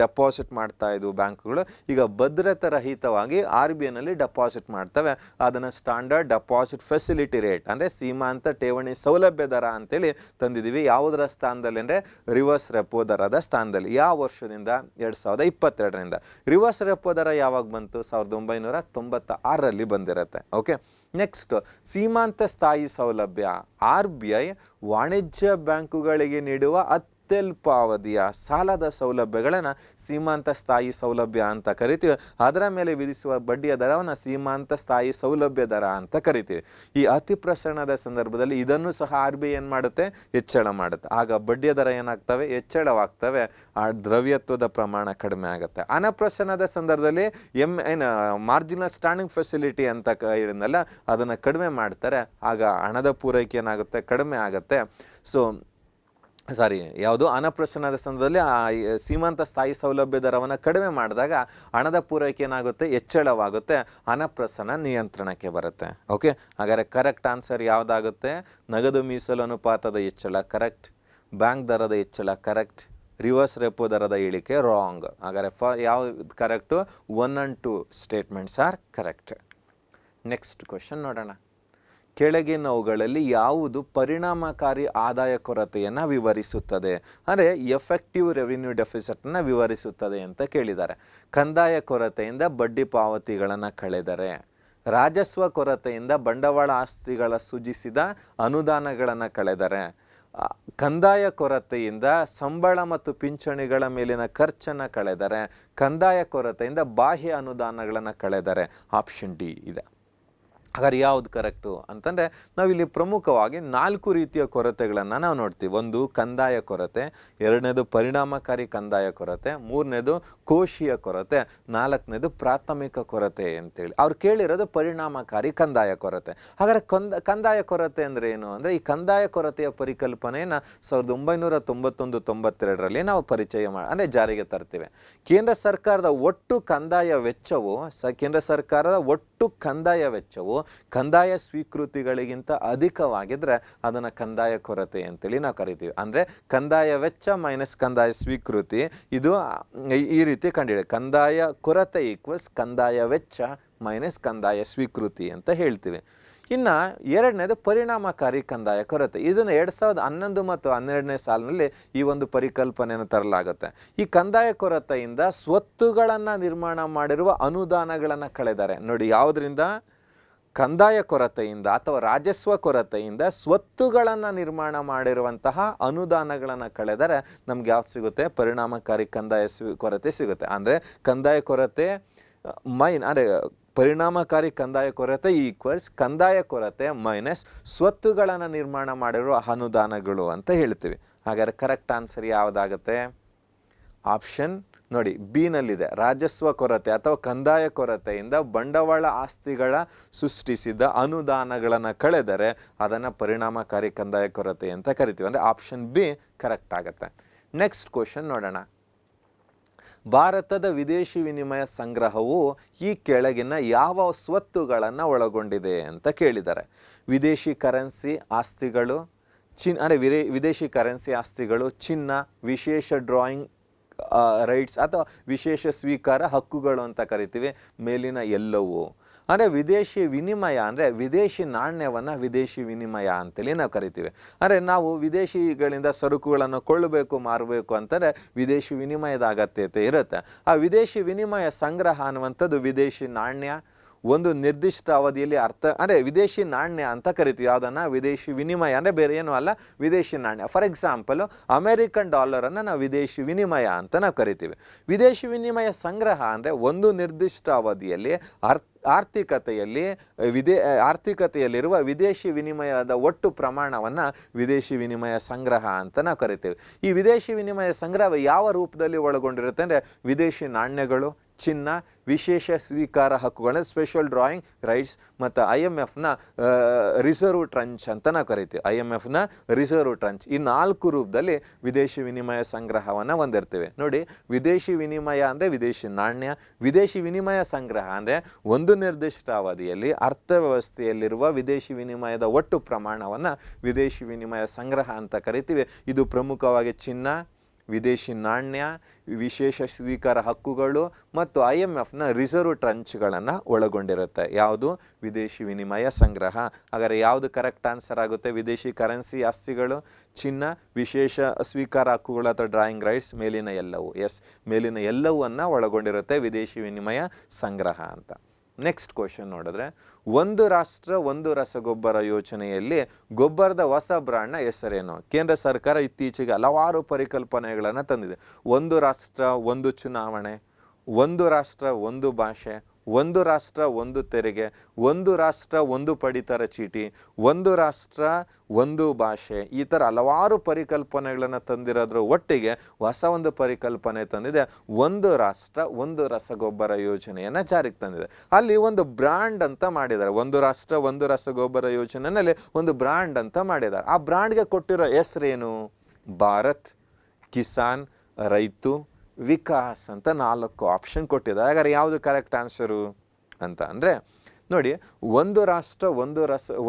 ಡೆಪಾಸಿಟ್ ಮಾಡ್ತಾ ಇದ್ವು ಬ್ಯಾಂಕ್ಗಳು, ಈಗ ಭದ್ರತೆ ರಹಿತವಾಗಿ ಆರ್ ಬಿ ಐನಲ್ಲಿ ಡೆಪಾಸಿಟ್ ಮಾಡ್ತವೆ. ಅದನ್ನು ಸ್ಟ್ಯಾಂಡರ್ಡ್ ಡೆಪಾಸಿಟ್ ಫೆಸಿಲಿಟಿ ರೇಟ್ ಅಂದರೆ ಸೀಮಾಂತ ಠೇವಣಿ ಸೌಲಭ್ಯ ದರ ಅಂತೇಳಿ ತಂದಿದ್ದೀವಿ. ಯಾವುದರ ಸ್ಥಾನದಲ್ಲಿ ಅಂದರೆ ರಿವರ್ಸ್ ರೆಪೋ ದರದ ಸ್ಥಾನದಲ್ಲಿ. ಯಾವ ವರ್ಷದಿಂದ, 2022ರಿಂದ. ರಿವರ್ಸ್ ರೆಪೋ ದರ ಯಾವಾಗ ಬಂತು, 1996ರಲ್ಲಿ ಬಂದಿರುತ್ತೆ. ಓಕೆ, ನೆಕ್ಸ್ಟ್ ಸೀಮಾಂತ ಸ್ಥಾಯಿ ಸೌಲಭ್ಯ. ಆರ್ ಬಿ ಐ ವಾಣಿಜ್ಯ ಬ್ಯಾಂಕುಗಳಿಗೆ ನೀಡುವ ಅತ್ಯಲ್ಪಾವಧಿಯ ಸಾಲದ ಸೌಲಭ್ಯಗಳನ್ನು ಸೀಮಾಂತ ಸ್ಥಾಯಿ ಸೌಲಭ್ಯ ಅಂತ ಕರಿತೀವಿ. ಅದರ ಮೇಲೆ ವಿಧಿಸುವ ಬಡ್ಡಿಯ ದರವನ್ನು ಸೀಮಾಂತ ಸ್ಥಾಯಿ ಸೌಲಭ್ಯ ದರ ಅಂತ ಕರಿತೀವಿ. ಈ ಅತಿ ಪ್ರಸರಣದ ಸಂದರ್ಭದಲ್ಲಿ ಇದನ್ನು ಸಹ ಆರ್ ಬಿ ಐ ಏನು ಮಾಡುತ್ತೆ, ಹೆಚ್ಚಳ ಮಾಡುತ್ತೆ. ಆಗ ಬಡ್ಡಿಯ ದರ ಏನಾಗ್ತವೆ, ಹೆಚ್ಚಳವಾಗ್ತವೆ, ಆ ದ್ರವ್ಯತ್ವದ ಪ್ರಮಾಣ ಕಡಿಮೆ ಆಗುತ್ತೆ. ಅನಪ್ರಸರಣದ ಸಂದರ್ಭದಲ್ಲಿ ಮಾರ್ಜಿನಲ್ ಸ್ಟ್ಯಾಂಡಿಂಗ್ ಫೆಸಿಲಿಟಿ ಅಂತ ಹೇಳಿದ್ನಲ್ಲ, ಅದನ್ನು ಕಡಿಮೆ ಮಾಡ್ತಾರೆ. ಆಗ ಹಣದ ಪೂರೈಕೆ ಏನಾಗುತ್ತೆ, ಕಡಿಮೆ ಆಗುತ್ತೆ. ಯಾವುದು ಅನಪ್ರಸರಣದ ಸಂದರ್ಭದಲ್ಲಿ ಸೀಮಾಂತ ಸ್ಥಾಯಿ ಸೌಲಭ್ಯ ದರವನ್ನು ಕಡಿಮೆ ಮಾಡಿದಾಗ ಹಣದ ಪೂರೈಕೆ ಏನಾಗುತ್ತೆ, ಹೆಚ್ಚಳವಾಗುತ್ತೆ, ಅನಪ್ರಸರಣ ನಿಯಂತ್ರಣಕ್ಕೆ ಬರುತ್ತೆ. ಓಕೆ, ಹಾಗಾದರೆ ಕರೆಕ್ಟ್ ಆನ್ಸರ್ ಯಾವುದಾಗುತ್ತೆ, ನಗದು ಮೀಸಲು ಅನುಪಾತದ ಹೆಚ್ಚಳ ಕರೆಕ್ಟ್, ಬ್ಯಾಂಕ್ ದರದ ಹೆಚ್ಚಳ ಕರೆಕ್ಟ್, ರಿವರ್ಸ್ ರೆಪೋ ದರದ ಇಳಿಕೆ ರಾಂಗ್. ಹಾಗಾದರೆ ಯಾವ correct, 1 and 2 statements are correct. Next question ನೋಡೋಣ. ಕೆಳಗಿನವುಗಳಲ್ಲಿ ಯಾವುದು ಪರಿಣಾಮಕಾರಿ ಆದಾಯ ಕೊರತೆಯನ್ನು ವಿವರಿಸುತ್ತದೆ, ಅಂದರೆ ಎಫೆಕ್ಟಿವ್ ರೆವಿನ್ಯೂ ಡೆಫಿಸಿಟನ್ನು ವಿವರಿಸುತ್ತದೆ ಅಂತ ಕೇಳಿದ್ದಾರೆ. ಕಂದಾಯ ಕೊರತೆಯಿಂದ ಬಡ್ಡಿ ಪಾವತಿಗಳನ್ನು ಕಳೆದರೆ, ರಾಜಸ್ವ ಕೊರತೆಯಿಂದ ಬಂಡವಾಳ ಆಸ್ತಿಗಳ ಸೃಜಿಸಿದ ಅನುದಾನಗಳನ್ನು ಕಳೆದರೆ, ಕಂದಾಯ ಕೊರತೆಯಿಂದ ಸಂಬಳ ಮತ್ತು ಪಿಂಚಣಿಗಳ ಮೇಲಿನ ಖರ್ಚನ್ನು ಕಳೆದರೆ, ಕಂದಾಯ ಕೊರತೆಯಿಂದ ಬಾಹ್ಯ ಅನುದಾನಗಳನ್ನು ಕಳೆದರೆ. ಆಪ್ಷನ್ ಡಿ ಇದೆ. ಹಾಗಾದ್ರೆ ಯಾವುದು ಕರೆಕ್ಟು ಅಂತಂದರೆ ನಾವಿಲ್ಲಿ ಪ್ರಮುಖವಾಗಿ 4 ರೀತಿಯ ಕೊರತೆಗಳನ್ನು ನಾವು ನೋಡ್ತೀವಿ. ಒಂದು ಕಂದಾಯ ಕೊರತೆ, ಎರಡನೇದು ಪರಿಣಾಮಕಾರಿ ಕಂದಾಯ ಕೊರತೆ, ಮೂರನೇದು ಕೋಶೀಯ ಕೊರತೆ, ನಾಲ್ಕನೇದು ಪ್ರಾಥಮಿಕ ಕೊರತೆ ಅಂತೇಳಿ. ಅವ್ರು ಕೇಳಿರೋದು ಪರಿಣಾಮಕಾರಿ ಕಂದಾಯ ಕೊರತೆ. ಹಾಗಾದರೆ ಕಂದಾಯ ಕೊರತೆ ಅಂದರೆ ಏನು ಅಂದರೆ, ಈ ಕಂದಾಯ ಕೊರತೆಯ ಪರಿಕಲ್ಪನೆಯನ್ನು 1991-92ರಲ್ಲಿ ನಾವು ಪರಿಚಯ ಅಂದರೆ ಜಾರಿಗೆ ತರ್ತೀವಿ. ಕೇಂದ್ರ ಸರ್ಕಾರದ ಒಟ್ಟು ಕಂದಾಯ ವೆಚ್ಚವು ಕಂದಾಯ ಸ್ವೀಕೃತಿಗಳಿಗಿಂತ ಅಧಿಕವಾಗಿದ್ದರೆ ಅದನ್ನು ಕಂದಾಯ ಕೊರತೆ ಅಂತೇಳಿ ನಾವು ಕರಿತೀವಿ. ಅಂದರೆ ಕಂದಾಯ ವೆಚ್ಚ ಮೈನಸ್ ಕಂದಾಯ ಸ್ವೀಕೃತಿ, ಇದು ಈ ರೀತಿ ಕಂಡಿದೆ. ಕಂದಾಯ ಕೊರತೆ ಈಕ್ವಲ್ಸ್ ಕಂದಾಯ ವೆಚ್ಚ ಮೈನಸ್ ಕಂದಾಯ ಸ್ವೀಕೃತಿ ಅಂತ ಹೇಳ್ತೀವಿ. ಇನ್ನು ಎರಡನೇದು ಪರಿಣಾಮಕಾರಿ ಕಂದಾಯ ಕೊರತೆ. ಇದನ್ನು 2011 ಮತ್ತು 12ನೇ ಸಾಲಿನಲ್ಲಿ ಈ ಒಂದು ಪರಿಕಲ್ಪನೆಯನ್ನು ತರಲಾಗುತ್ತೆ. ಈ ಕಂದಾಯ ಕೊರತೆಯಿಂದ ಸ್ವತ್ತುಗಳನ್ನು ನಿರ್ಮಾಣ ಮಾಡಿರುವ ಅನುದಾನಗಳನ್ನು ಕಳೆದರೆ, ನೋಡಿ ಯಾವುದರಿಂದ, ಕಂದಾಯ ಕೊರತೆಯಿಂದ ಅಥವಾ ರಾಜಸ್ವ ಕೊರತೆಯಿಂದ ಸ್ವತ್ತುಗಳನ್ನು ನಿರ್ಮಾಣ ಮಾಡಿರುವಂತಹ ಅನುದಾನಗಳನ್ನು ಕಳೆದರೆ ನಮ್ಗೆ ಯಾವ್ದು ಸಿಗುತ್ತೆ, ಪರಿಣಾಮಕಾರಿ ಕಂದಾಯ ಕೊರತೆ ಸಿಗುತ್ತೆ. ಅಂದರೆ ಕಂದಾಯ ಕೊರತೆ ಅಂದರೆ ಪರಿಣಾಮಕಾರಿ ಕಂದಾಯ ಕೊರತೆ ಈಕ್ವಲ್ಸ್ ಕಂದಾಯ ಕೊರತೆ ಮೈನಸ್ ಸ್ವತ್ತುಗಳನ್ನು ನಿರ್ಮಾಣ ಮಾಡಿರುವ ಅನುದಾನಗಳು ಅಂತ ಹೇಳ್ತೀವಿ. ಹಾಗಾದರೆ ಕರೆಕ್ಟ್ ಆನ್ಸರ್ ಯಾವುದಾಗುತ್ತೆ? ಆಪ್ಷನ್ ನೋಡಿ ಬಿ ನಲ್ಲಿದೆ. ರಾಜಸ್ವ ಕೊರತೆ ಅಥವಾ ಕಂದಾಯ ಕೊರತೆಯಿಂದ ಬಂಡವಾಳ ಆಸ್ತಿಗಳ ಸೃಷ್ಟಿಸಿದ ಅನುದಾನಗಳನ್ನು ಕಳೆದರೆ ಅದನ್ನು ಪರಿಣಾಮಕಾರಿ ಕಂದಾಯ ಕೊರತೆ ಅಂತ ಕರಿತೀವಿ. ಅಂದರೆ ಆಪ್ಷನ್ ಬಿ ಕರೆಕ್ಟ್ ಆಗುತ್ತೆ. ನೆಕ್ಸ್ಟ್ ಕ್ವಶನ್ ನೋಡೋಣ. ಭಾರತದ ವಿದೇಶಿ ವಿನಿಮಯ ಸಂಗ್ರಹವು ಈ ಕೆಳಗಿನ ಯಾವ ಸ್ವತ್ತುಗಳನ್ನು ಒಳಗೊಂಡಿದೆ ಅಂತ ಕೇಳಿದ್ದಾರೆ. ವಿದೇಶಿ ಕರೆನ್ಸಿ ಆಸ್ತಿಗಳು, ವಿದೇಶಿ ಕರೆನ್ಸಿ ಆಸ್ತಿಗಳು, ಚಿನ್ನ, ವಿಶೇಷ ಡ್ರಾಯಿಂಗ್ ರೈಟ್ಸ್ ಅಥವಾ ವಿಶೇಷ ಸ್ವೀಕಾರ ಹಕ್ಕುಗಳು ಅಂತ ಕರಿತೀವಿ. ಮೇಲಿನ ಎಲ್ಲವೂ. ಅಂದರೆ ವಿದೇಶಿ ವಿನಿಮಯ ಅಂದರೆ ವಿದೇಶಿ ನಾಣ್ಯವನ್ನು ವಿದೇಶಿ ವಿನಿಮಯ ಅಂತೇಳಿ ನಾವು ಕರಿತೀವಿ. ಅಂದರೆ ನಾವು ವಿದೇಶಿಗಳಿಂದ ಸರಕುಗಳನ್ನು ಕೊಳ್ಳಬೇಕು ಮಾರಬೇಕು ಅಂತಂದರೆ ವಿದೇಶಿ ವಿನಿಮಯದ ಅಗತ್ಯತೆ ಇರುತ್ತೆ. ಆ ವಿದೇಶಿ ವಿನಿಮಯ ಸಂಗ್ರಹ ಅನ್ನುವಂಥದ್ದು ವಿದೇಶಿ ನಾಣ್ಯ ಒಂದು ನಿರ್ದಿಷ್ಟ ಅವಧಿಯಲ್ಲಿ ಅಂದರೆ ವಿದೇಶಿ ನಾಣ್ಯ ಅಂತ ಕರಿತೀವಿ. ಯಾವುದನ್ನು? ವಿದೇಶಿ ವಿನಿಮಯ. ಅಂದರೆ ಬೇರೆ ಏನೂ ಅಲ್ಲ, ವಿದೇಶಿ ನಾಣ್ಯ. ಫಾರ್ ಎಕ್ಸಾಂಪಲು ಅಮೇರಿಕನ್ ಡಾಲರನ್ನು ನಾವು ವಿದೇಶಿ ವಿನಿಮಯ ಅಂತ ನಾವು ಕರಿತೀವಿ. ವಿದೇಶಿ ವಿನಿಮಯ ಸಂಗ್ರಹ ಅಂದರೆ ಒಂದು ನಿರ್ದಿಷ್ಟ ಅವಧಿಯಲ್ಲಿ ಆರ್ಥಿಕತೆಯಲ್ಲಿರುವ ವಿದೇಶಿ ವಿನಿಮಯದ ಒಟ್ಟು ಪ್ರಮಾಣವನ್ನು ವಿದೇಶಿ ವಿನಿಮಯ ಸಂಗ್ರಹ ಅಂತ ನಾವು ಕರಿತೀವಿ. ಈ ವಿದೇಶಿ ವಿನಿಮಯ ಸಂಗ್ರಹ ಯಾವ ರೂಪದಲ್ಲಿ ಒಳಗೊಂಡಿರುತ್ತೆ ಅಂದರೆ ವಿದೇಶಿ ನಾಣ್ಯಗಳು, ಚಿನ್ನ, ವಿಶೇಷ ಸ್ವೀಕಾರ ಹಕ್ಕುಗಳನ್ನ ಸ್ಪೆಷಲ್ ಡ್ರಾಯಿಂಗ್ ರೈಟ್ಸ್ ಮತ್ತು IMFನ ರಿಸರ್ವ್ ಟ್ರಂಚ್ ಅಂತ ನಾವು ಕರಿತೀವಿ. IMFನ ರಿಸರ್ವ್ ಟ್ರಂಚ್. ಈ 4 ರೂಪದಲ್ಲಿ ವಿದೇಶಿ ವಿನಿಮಯ ಸಂಗ್ರಹವನ್ನು ಹೊಂದಿರ್ತೀವಿ. ನೋಡಿ, ವಿದೇಶಿ ವಿನಿಮಯ ಅಂದರೆ ವಿದೇಶಿ ನಾಣ್ಯ, ವಿದೇಶಿ ವಿನಿಮಯ ಸಂಗ್ರಹ ಅಂದರೆ ಒಂದು ನಿರ್ದಿಷ್ಟ ಅವಧಿಯಲ್ಲಿ ಅರ್ಥವ್ಯವಸ್ಥೆಯಲ್ಲಿರುವ ವಿದೇಶಿ ವಿನಿಮಯದ ಒಟ್ಟು ಪ್ರಮಾಣವನ್ನು ವಿದೇಶಿ ವಿನಿಮಯ ಸಂಗ್ರಹ ಅಂತ ಕರಿತೀವಿ. ಇದು ಪ್ರಮುಖವಾಗಿ ಚಿನ್ನ, ವಿದೇಶಿ ನಾಣ್ಯ, ವಿಶೇಷ ಸ್ವೀಕಾರ ಹಕ್ಕುಗಳು ಮತ್ತು IMFನ ರಿಸರ್ವ್ ಟ್ರಂಚ್ಗಳನ್ನು ಒಳಗೊಂಡಿರುತ್ತೆ. ಯಾವುದು? ವಿದೇಶಿ ವಿನಿಮಯ ಸಂಗ್ರಹ. ಹಾಗಾದರೆ ಯಾವುದು ಕರೆಕ್ಟ್ ಆನ್ಸರ್ ಆಗುತ್ತೆ? ವಿದೇಶಿ ಕರೆನ್ಸಿ ಆಸ್ತಿಗಳು, ಚಿನ್ನ, ವಿಶೇಷ ಸ್ವೀಕಾರ ಹಕ್ಕುಗಳು ಅಥವಾ ಡ್ರಾಯಿಂಗ್ ರೈಟ್ಸ್, ಮೇಲಿನ ಎಲ್ಲವೂ. ಎಸ್, ಮೇಲಿನ ಎಲ್ಲವನ್ನ ಒಳಗೊಂಡಿರುತ್ತೆ ವಿದೇಶಿ ವಿನಿಮಯ ಸಂಗ್ರಹ ಅಂತ. ನೆಕ್ಸ್ಟ್ ಕ್ವಶನ್ ನೋಡಿದ್ರೆ, ಒಂದು ರಾಷ್ಟ್ರ ಒಂದು ರಸಗೊಬ್ಬರ ಯೋಜನೆಯಲ್ಲಿ ಗೊಬ್ಬರದ ಹೊಸ ಬ್ರ್ಯಾಂಡ್ನ ಹೆಸರೇನು? ಕೇಂದ್ರ ಸರ್ಕಾರ ಇತ್ತೀಚೆಗೆ ಹಲವಾರು ಪರಿಕಲ್ಪನೆಗಳನ್ನು ತಂದಿದೆ. ಒಂದು ರಾಷ್ಟ್ರ ಒಂದು ಚುನಾವಣೆ, ಒಂದು ರಾಷ್ಟ್ರ ಒಂದು ಭಾಷೆ, ಒಂದು ರಾಷ್ಟ್ರ ಒಂದು ತೆರಿಗೆ, ಒಂದು ರಾಷ್ಟ್ರ ಒಂದು ಪಡಿತರ ಚೀಟಿ, ಒಂದು ರಾಷ್ಟ್ರ ಒಂದು ಭಾಷೆ. ಈ ಥರ ಹಲವಾರು ಪರಿಕಲ್ಪನೆಗಳನ್ನು ತಂದಿರೋದ್ರ ಒಟ್ಟಿಗೆ ಹೊಸ ಒಂದು ಪರಿಕಲ್ಪನೆ ತಂದಿದೆ, ಒಂದು ರಾಷ್ಟ್ರ ಒಂದು ರಸಗೊಬ್ಬರ ಯೋಜನೆಯನ್ನು ಜಾರಿಗೆ ತಂದಿದೆ. ಅಲ್ಲಿ ಒಂದು ಬ್ರ್ಯಾಂಡ್ ಅಂತ ಮಾಡಿದ್ದಾರೆ. ಒಂದು ರಾಷ್ಟ್ರ ಒಂದು ರಸಗೊಬ್ಬರ ಯೋಜನೆಯಲ್ಲಿ ಒಂದು ಬ್ರ್ಯಾಂಡ್ ಅಂತ ಮಾಡಿದ್ದಾರೆ. ಆ ಬ್ರ್ಯಾಂಡ್ಗೆ ಕೊಟ್ಟಿರೋ ಹೆಸರೇನು? ಭಾರತ್, ಕಿಸಾನ್, ರೈತು, ವಿಕಾಸ್ ಅಂತ 4 ಆಪ್ಷನ್ ಕೊಟ್ಟಿದ್ದಾರೆ. ಹಾಗಾದ್ರೆ ಯಾವುದು ಕರೆಕ್ಟ್ ಆನ್ಸರು ಅಂತ ಅಂದರೆ ನೋಡಿ, ಒಂದು ರಾಷ್ಟ್ರ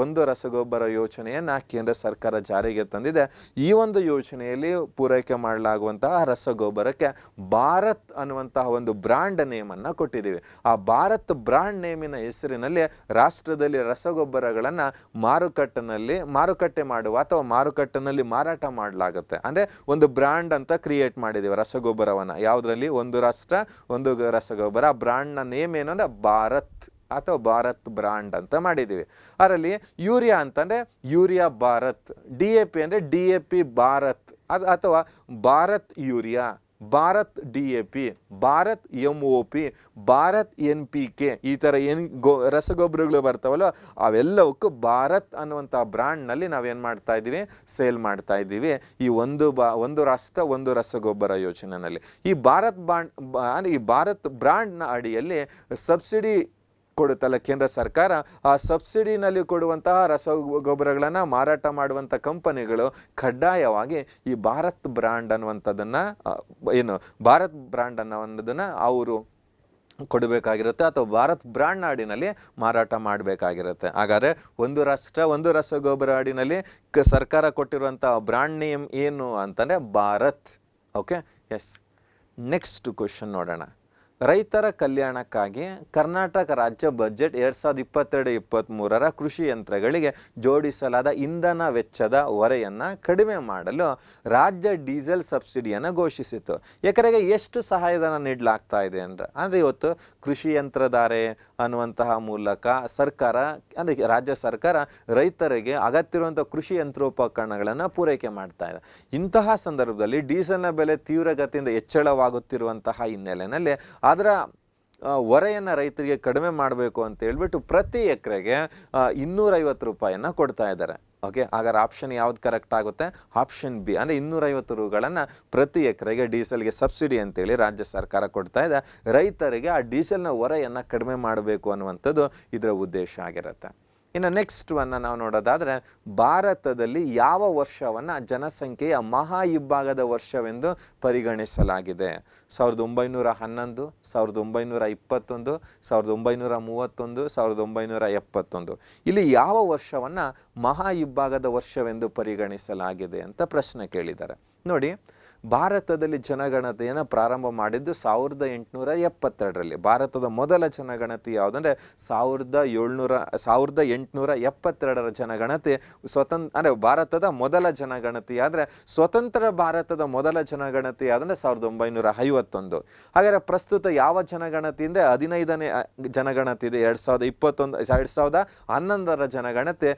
ಒಂದು ರಸಗೊಬ್ಬರ ಯೋಜನೆಯನ್ನು ಕೇಂದ್ರ ಸರ್ಕಾರ ಜಾರಿಗೆ ತಂದಿದೆ. ಈ ಒಂದು ಯೋಜನೆಯಲ್ಲಿ ಪೂರೈಕೆ ಮಾಡಲಾಗುವಂತಹ ರಸಗೊಬ್ಬರಕ್ಕೆ ಭಾರತ್ ಅನ್ನುವಂತಹ ಒಂದು ಬ್ರ್ಯಾಂಡ್ ನೇಮನ್ನು ಕೊಟ್ಟಿದ್ದೀವಿ. ಆ ಭಾರತ್ ಬ್ರ್ಯಾಂಡ್ ನೇಮಿನ ಹೆಸರಿನಲ್ಲಿ ರಾಷ್ಟ್ರದಲ್ಲಿ ರಸಗೊಬ್ಬರಗಳನ್ನು ಮಾರುಕಟ್ಟೆ ಮಾಡುವ ಅಥವಾ ಮಾರುಕಟ್ಟೆನಲ್ಲಿ ಮಾರಾಟ ಮಾಡಲಾಗುತ್ತೆ. ಅಂದರೆ ಒಂದು ಬ್ರ್ಯಾಂಡ್ ಅಂತ ಕ್ರಿಯೇಟ್ ಮಾಡಿದ್ದೀವಿ ರಸಗೊಬ್ಬರವನ್ನು. ಯಾವುದರಲ್ಲಿ? ಒಂದು ರಾಷ್ಟ್ರ ಒಂದು ರಸಗೊಬ್ಬರ. ಆ ಬ್ರ್ಯಾಂಡ್ನ ನೇಮ್ ಏನು ಅಂದರೆ ಭಾರತ್ ಅಥವಾ ಭಾರತ್ ಬ್ರಾಂಡ್ ಅಂತ ಮಾಡಿದ್ದೀವಿ. ಅದರಲ್ಲಿ ಯೂರಿಯಾ ಅಂತಂದರೆ ಯೂರಿಯಾ ಭಾರತ್, DAP ಅಂದರೆ DAP ಭಾರತ್, ಅದು ಅಥವಾ Bharat urea, Bharat DAP, Bharat MOP, Bharat NPK, ಈ ಥರ ರಸಗೊಬ್ಬರಗಳು ಬರ್ತಾವಲ್ಲ ಅವೆಲ್ಲವಕ್ಕೂ ಭಾರತ್ ಅನ್ನುವಂಥ ಬ್ರ್ಯಾಂಡ್ನಲ್ಲಿ ನಾವೇನು ಮಾಡ್ತಾ ಇದ್ದೀವಿ, ಸೇಲ್ ಮಾಡ್ತಾ ಇದ್ದೀವಿ ಈ ಒಂದು ರಾಷ್ಟ್ರ ಒಂದು ರಸಗೊಬ್ಬರ ಯೋಜನೆಯಲ್ಲಿ. ಈ ಭಾರತ್ ಈ ಭಾರತ್ ಬ್ರ್ಯಾಂಡ್ನ ಅಡಿಯಲ್ಲಿ ಸಬ್ಸಿಡಿ ಕೊಡುತ್ತಲ್ಲ ಕೇಂದ್ರ ಸರ್ಕಾರ, ಆ ಸಬ್ಸಿಡಿನಲ್ಲಿ ಕೊಡುವಂತಹ ರಸಗೊಬ್ಬರಗಳನ್ನು ಮಾರಾಟ ಮಾಡುವಂಥ ಕಂಪನಿಗಳು ಕಡ್ಡಾಯವಾಗಿ ಈ ಭಾರತ್ ಬ್ರ್ಯಾಂಡ್ ಅನ್ನುವಂಥದ್ದನ್ನು ಭಾರತ್ ಬ್ರ್ಯಾಂಡ್ ಅನ್ನೋದನ್ನು ಅವರು ಕೊಡಬೇಕಾಗಿರುತ್ತೆ ಅಥವಾ ಭಾರತ್ ಬ್ರ್ಯಾಂಡ್ ಅಡಿನಲ್ಲಿ ಮಾರಾಟ ಮಾಡಬೇಕಾಗಿರುತ್ತೆ. ಹಾಗಾದರೆ ಒಂದು ರಾಷ್ಟ್ರ ಒಂದು ರಸಗೊಬ್ಬರ ಅಡಿನಲ್ಲಿ ಸರ್ಕಾರ ಕೊಟ್ಟಿರುವಂಥ ಬ್ರ್ಯಾಂಡ್ ನೇಮ್ ಏನು ಅಂತಂದರೆ Bharat. Okay, yes. Next question ನೋಡೋಣ. ರೈತರ ಕಲ್ಯಾಣಕ್ಕಾಗಿ ಕರ್ನಾಟಕ ರಾಜ್ಯ ಬಜೆಟ್ 2022-23 ಕೃಷಿ ಯಂತ್ರಗಳಿಗೆ ಜೋಡಿಸಲಾದ ಇಂಧನ ವೆಚ್ಚದ ಹೊರೆಯನ್ನು ಕಡಿಮೆ ಮಾಡಲು ರಾಜ್ಯ ಡೀಸೆಲ್ ಸಬ್ಸಿಡಿಯನ್ನು ಘೋಷಿಸಿತು. ಎಕರೆಗೆ ಎಷ್ಟು ಸಹಾಯಧನ ನೀಡಲಾಗ್ತಾ ಇದೆ ಅಂದರೆ ಇವತ್ತು ಕೃಷಿ ಯಂತ್ರಧಾರೆ ಅನ್ನುವಂತಹ ಮೂಲಕ ಸರ್ಕಾರ ಅಂದರೆ ರಾಜ್ಯ ಸರ್ಕಾರ ರೈತರಿಗೆ ಅಗತ್ಯವಿರುವಂಥ ಕೃಷಿ ಯಂತ್ರೋಪಕರಣಗಳನ್ನು ಪೂರೈಕೆ ಮಾಡ್ತಾ ಇದೆ. ಇಂತಹ ಸಂದರ್ಭದಲ್ಲಿ ಡೀಸೆಲ್ನ ಬೆಲೆ ತೀವ್ರಗತಿಯಿಂದ ಹೆಚ್ಚಳವಾಗುತ್ತಿರುವಂತಹ ಹಿನ್ನೆಲೆಯಲ್ಲಿ ಅದರ ಹೊರೆಯನ್ನು ರೈತರಿಗೆ ಕಡಿಮೆ ಮಾಡಬೇಕು ಅಂತ ಹೇಳ್ಬಿಟ್ಟು ಪ್ರತಿ ಎಕರೆಗೆ 250 ರೂಪಾಯಿಯನ್ನು ಕೊಡ್ತಾ ಇದ್ದಾರೆ. ಓಕೆ, ಹಾಗಾದ್ರೆ ಆಪ್ಷನ್ ಯಾವ್ದು ಕರೆಕ್ಟ್ ಆಗುತ್ತೆ? ಆಪ್ಷನ್ ಬಿ, ಅಂದರೆ 250 ರೂಗಳನ್ನು ಪ್ರತಿ ಎಕರೆಗೆ ಡೀಸೆಲ್ಗೆ ಸಬ್ಸಿಡಿ ಅಂತೇಳಿ ರಾಜ್ಯ ಸರ್ಕಾರ ಕೊಡ್ತಾ ಇದೆ. ರೈತರಿಗೆ ಆ ಡೀಸೆಲ್ನ ಹೊರೆಯನ್ನು ಕಡಿಮೆ ಮಾಡಬೇಕು ಅನ್ನುವಂಥದ್ದು ಇದರ ಉದ್ದೇಶ ಆಗಿರುತ್ತೆ. ಇನ್ನು ನೆಕ್ಸ್ಟ್ ಒನ್ನ ನಾವು ನೋಡೋದಾದರೆ, ಭಾರತದಲ್ಲಿ ಯಾವ ವರ್ಷವನ್ನು ಜನಸಂಖ್ಯೆಯ ಮಹಾ ಇಬ್ಬಾಗದ ವರ್ಷವೆಂದು ಪರಿಗಣಿಸಲಾಗಿದೆ? 1911, 1921, 1931, 1971. ಇಲ್ಲಿ ಯಾವ ವರ್ಷವನ್ನು ಮಹಾ ಇಬ್ಬಾಗದ ವರ್ಷವೆಂದು ಪರಿಗಣಿಸಲಾಗಿದೆ ಅಂತ ಪ್ರಶ್ನೆ ಕೇಳಿದ್ದಾರೆ. ನೋಡಿ, ಭಾರತದಲ್ಲಿ ಜನಗಣತಿಯನ್ನು ಪ್ರಾರಂಭ ಮಾಡಿದ್ದು 1872ರಲ್ಲಿ. ಭಾರತದ ಮೊದಲ ಜನಗಣತಿ ಯಾವುದಂದರೆ 1872ರ ಜನಗಣತಿ ಅಂದರೆ ಭಾರತದ ಮೊದಲ ಜನಗಣತಿ. ಆದರೆ ಸ್ವತಂತ್ರ ಭಾರತದ ಮೊದಲ ಜನಗಣತಿ ಯಾವುದಂದರೆ 1951. ಹಾಗಾದರೆ ಪ್ರಸ್ತುತ ಯಾವ ಜನಗಣತಿ ಅಂದರೆ 15ನೇ ಜನಗಣತಿ ಇದೆ. 2011ರ ಜನಗಣತಿ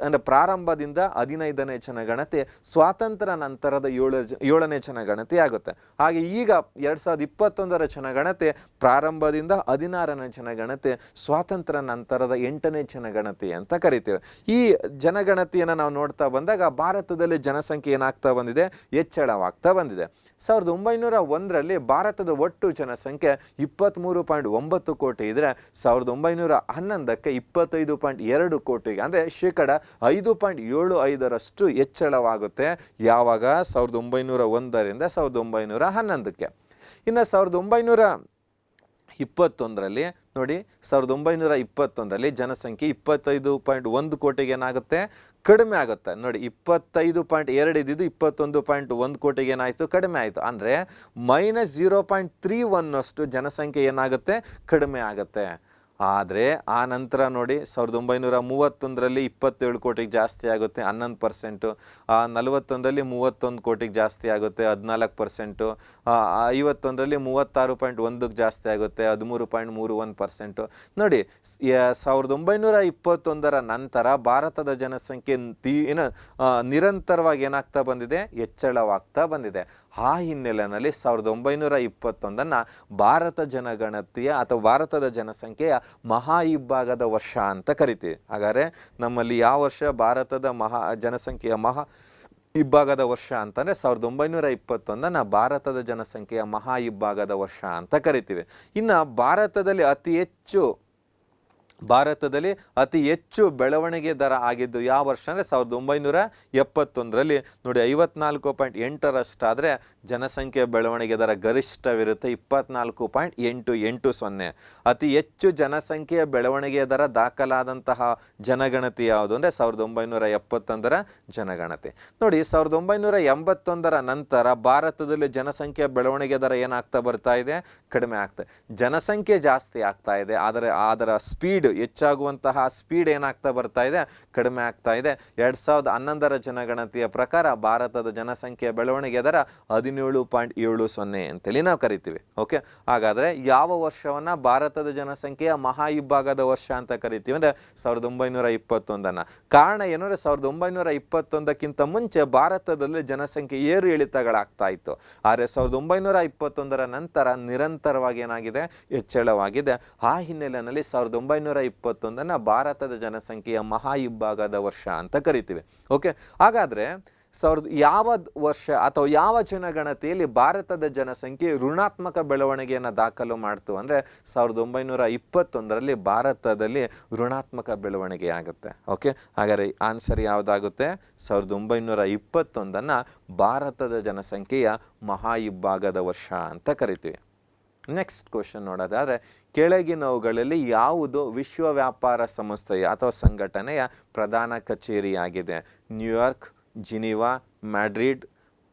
ಅಂದರೆ ಪ್ರಾರಂಭದಿಂದ 15ನೇ ಜನಗಣತಿ, ಸ್ವಾತಂತ್ರ್ಯ ನಂತರದ 7ನೇ ಜನಗಣತಿ ಆಗುತ್ತೆ. ಹಾಗೆ ಈಗ 2021ರ ಜನಗಣತಿ ಪ್ರಾರಂಭದಿಂದ 16ನೇ ಜನಗಣತಿ, ಸ್ವಾತಂತ್ರ್ಯ ನಂತರದ 8ನೇ ಜನಗಣತಿ ಅಂತ ಕರಿತೀವಿ. ಈ ಜನಗಣತಿಯನ್ನು ನಾವು ನೋಡ್ತಾ ಬಂದಾಗ ಭಾರತದಲ್ಲಿ ಜನಸಂಖ್ಯೆ ಏನಾಗ್ತಾ ಬಂದಿದೆ, ಹೆಚ್ಚಳವಾಗ್ತಾ ಬಂದಿದೆ. 1901ರಲ್ಲಿ ಭಾರತದ ಒಟ್ಟು ಜನಸಂಖ್ಯೆ 23.9 ಕೋಟಿ ಇದ್ರೆ 1911ಕ್ಕೆ 25.2 ಕೋಟಿಗೆ ಅಂದರೆ ಶೇಕಡ 5.75ರಷ್ಟು ಹೆಚ್ಚಳವಾಗುತ್ತೆ. ಯಾವಾಗ? 1901ರಿಂದ 1911ಕ್ಕೆ. ಇನ್ನು 1921ರಲ್ಲಿ ನೋಡಿ, 1921ರಲ್ಲಿ ಜನಸಂಖ್ಯೆ 25.1 ಕೋಟಿಗೆ ಏನಾಗುತ್ತೆ, ಕಡಿಮೆ ಆಗುತ್ತೆ. ನೋಡಿ, 25.2 ಇದ್ದಿದ್ದು 21.1 ಕೋಟಿಗೆ ಏನಾಯಿತು, ಕಡಿಮೆ ಆಯಿತು. ಅಂದರೆ -0.31 ಜನಸಂಖ್ಯೆ ಏನಾಗುತ್ತೆ, ಕಡಿಮೆ ಆಗುತ್ತೆ. ಆದರೆ ಆ ನಂತರ ನೋಡಿ 1931ರಲ್ಲಿ 27 ಕೋಟಿಗೆ ಜಾಸ್ತಿ ಆಗುತ್ತೆ, 11%. 41ರಲ್ಲಿ 31 ಕೋಟಿಗೆ ಜಾಸ್ತಿ ಆಗುತ್ತೆ, 14%. 51ರಲ್ಲಿ 36.1ಕ್ಕೆ ಜಾಸ್ತಿ ಆಗುತ್ತೆ, 13.31%. ನೋಡಿ, 1921ರ ನಂತರ ಭಾರತದ ಜನಸಂಖ್ಯೆ ನಿರಂತರವಾಗಿ ಏನಾಗ್ತಾ ಬಂದಿದೆ, ಹೆಚ್ಚಳವಾಗ್ತಾ ಬಂದಿದೆ. ಆ ಹಿನ್ನೆಲೆಯಲ್ಲಿ 1921ನ್ನು ಭಾರತ ಜನಗಣತಿಯ ಅಥವಾ ಭಾರತದ ಜನಸಂಖ್ಯೆಯ ಮಹಾ ಇಬ್ಬಾಗದ ವರ್ಷ ಅಂತ ಕರಿತೀವಿ. ಹಾಗಾದರೆ ನಮ್ಮಲ್ಲಿ ಯಾವ ವರ್ಷ ಭಾರತದ ಜನಸಂಖ್ಯೆಯ ಮಹಾ ಇಬ್ಬಾಗದ ವರ್ಷ ಅಂತಂದರೆ 1921ನ್ನು ಭಾರತದ ಜನಸಂಖ್ಯೆಯ ಮಹಾ ಇಬ್ಬಾಗದ ವರ್ಷ ಅಂತ ಕರಿತೀವಿ. ಇನ್ನು ಭಾರತದಲ್ಲಿ ಅತಿ ಹೆಚ್ಚು ಬೆಳವಣಿಗೆ ದರ ಆಗಿದ್ದು ಯಾವ ವರ್ಷ ಅಂದರೆ 1971ರಲ್ಲಿ. ನೋಡಿ, 54.8ರಷ್ಟಾದರೆ ಜನಸಂಖ್ಯೆ ಬೆಳವಣಿಗೆ ದರ ಗರಿಷ್ಠವಿರುತ್ತೆ 24.880. ಅತಿ ಹೆಚ್ಚು ಜನಸಂಖ್ಯೆಯ ಬೆಳವಣಿಗೆ ದರ ದಾಖಲಾದಂತಹ ಜನಗಣತಿ ಯಾವುದು ಅಂದರೆ 1971ರ ಜನಗಣತಿ. ನೋಡಿ, 1981ರ ನಂತರ ಭಾರತದಲ್ಲಿ ಜನಸಂಖ್ಯೆಯ ಬೆಳವಣಿಗೆ ದರ ಏನಾಗ್ತಾ ಬರ್ತಾ ಇದೆ, ಕಡಿಮೆ ಆಗ್ತದೆ. ಜನಸಂಖ್ಯೆ ಜಾಸ್ತಿ ಆಗ್ತಾ ಇದೆ, ಆದರೆ ಅದರ ಸ್ಪೀಡ್ ಹೆಚ್ಚಾಗುವಂತಹ ಸ್ಪೀಡ್ ಏನಾಗ್ತಾ ಬರ್ತಾ ಇದೆ, ಕಡಿಮೆ ಆಗ್ತಾ ಇದೆ. 2011ರ ಜನಗಣತಿಯ ಪ್ರಕಾರ ಭಾರತದ ಜನಸಂಖ್ಯೆಯ ಬೆಳವಣಿಗೆ ದರ 17.70 ಅಂತೇಳಿ ನಾವು ಕರಿತೀವಿ. ಓಕೆ, ಹಾಗಾದ್ರೆ ಯಾವ ವರ್ಷವನ್ನ ಭಾರತದ ಜನಸಂಖ್ಯೆಯ ಮಹಾವಿಭಾಗದ ವರ್ಷ ಅಂತ ಕರಿತೀವಿ ಅಂದ್ರೆ 1921. ಕಾರಣ ಏನು ಅಂದ್ರೆ 1921ಕ್ಕಿಂತ ಮುಂಚೆ ಭಾರತದಲ್ಲಿ ಜನಸಂಖ್ಯೆ ಏರು ಇಳಿತಗಳಾಗ್ತಾ ಇತ್ತು. ಆದರೆ 1921ರ ನಂತರ ನಿರಂತರವಾಗಿ ಏನಾಗಿದೆ, ಹೆಚ್ಚಳವಾಗಿದೆ. ಆ ಹಿನ್ನೆಲೆಯಲ್ಲಿ 1921 ಭಾರತದ ಜನಸಂಖ್ಯೆಯ ಮಹಾವಿಭಾಗದ ವರ್ಷ ಅಂತ ಕರಿತೀವಿ. ಓಕೆ, ಹಾಗಾದ್ರೆ ಯಾವ ವರ್ಷ ಅಥವಾ ಯಾವ ಜನಗಣತಿಯಲ್ಲಿ ಭಾರತದ ಜನಸಂಖ್ಯೆ ಋಣಾತ್ಮಕ ಬೆಳವಣಿಗೆಯನ್ನು ದಾಖಲು ಮಾಡ್ತು ಅಂದರೆ 1921ರಲ್ಲಿ ಭಾರತದಲ್ಲಿ ಋಣಾತ್ಮಕ ಬೆಳವಣಿಗೆ ಆಗುತ್ತೆ. ಓಕೆ, ಹಾಗಾದರೆ ಆನ್ಸರ್ ಯಾವುದಾಗುತ್ತೆ? 1921 ಭಾರತದ ಜನಸಂಖ್ಯೆಯ ಮಹಾವಿಭಾಗದ ವರ್ಷ ಅಂತ ಕರಿತೀವಿ. ನೆಕ್ಸ್ಟ್ ಕ್ವಶನ್ ನೋಡೋದಾದರೆ, ಕೆಳಗಿನವುಗಳಲ್ಲಿ ಯಾವುದು ವಿಶ್ವ ವ್ಯಾಪಾರ ಸಂಸ್ಥೆಯ ಅಥವಾ ಸಂಘಟನೆಯ ಪ್ರಧಾನ ಕಚೇರಿಯಾಗಿದೆ? ನ್ಯೂಯಾರ್ಕ್, ಜಿನಿವಾ, ಮ್ಯಾಡ್ರಿಡ್,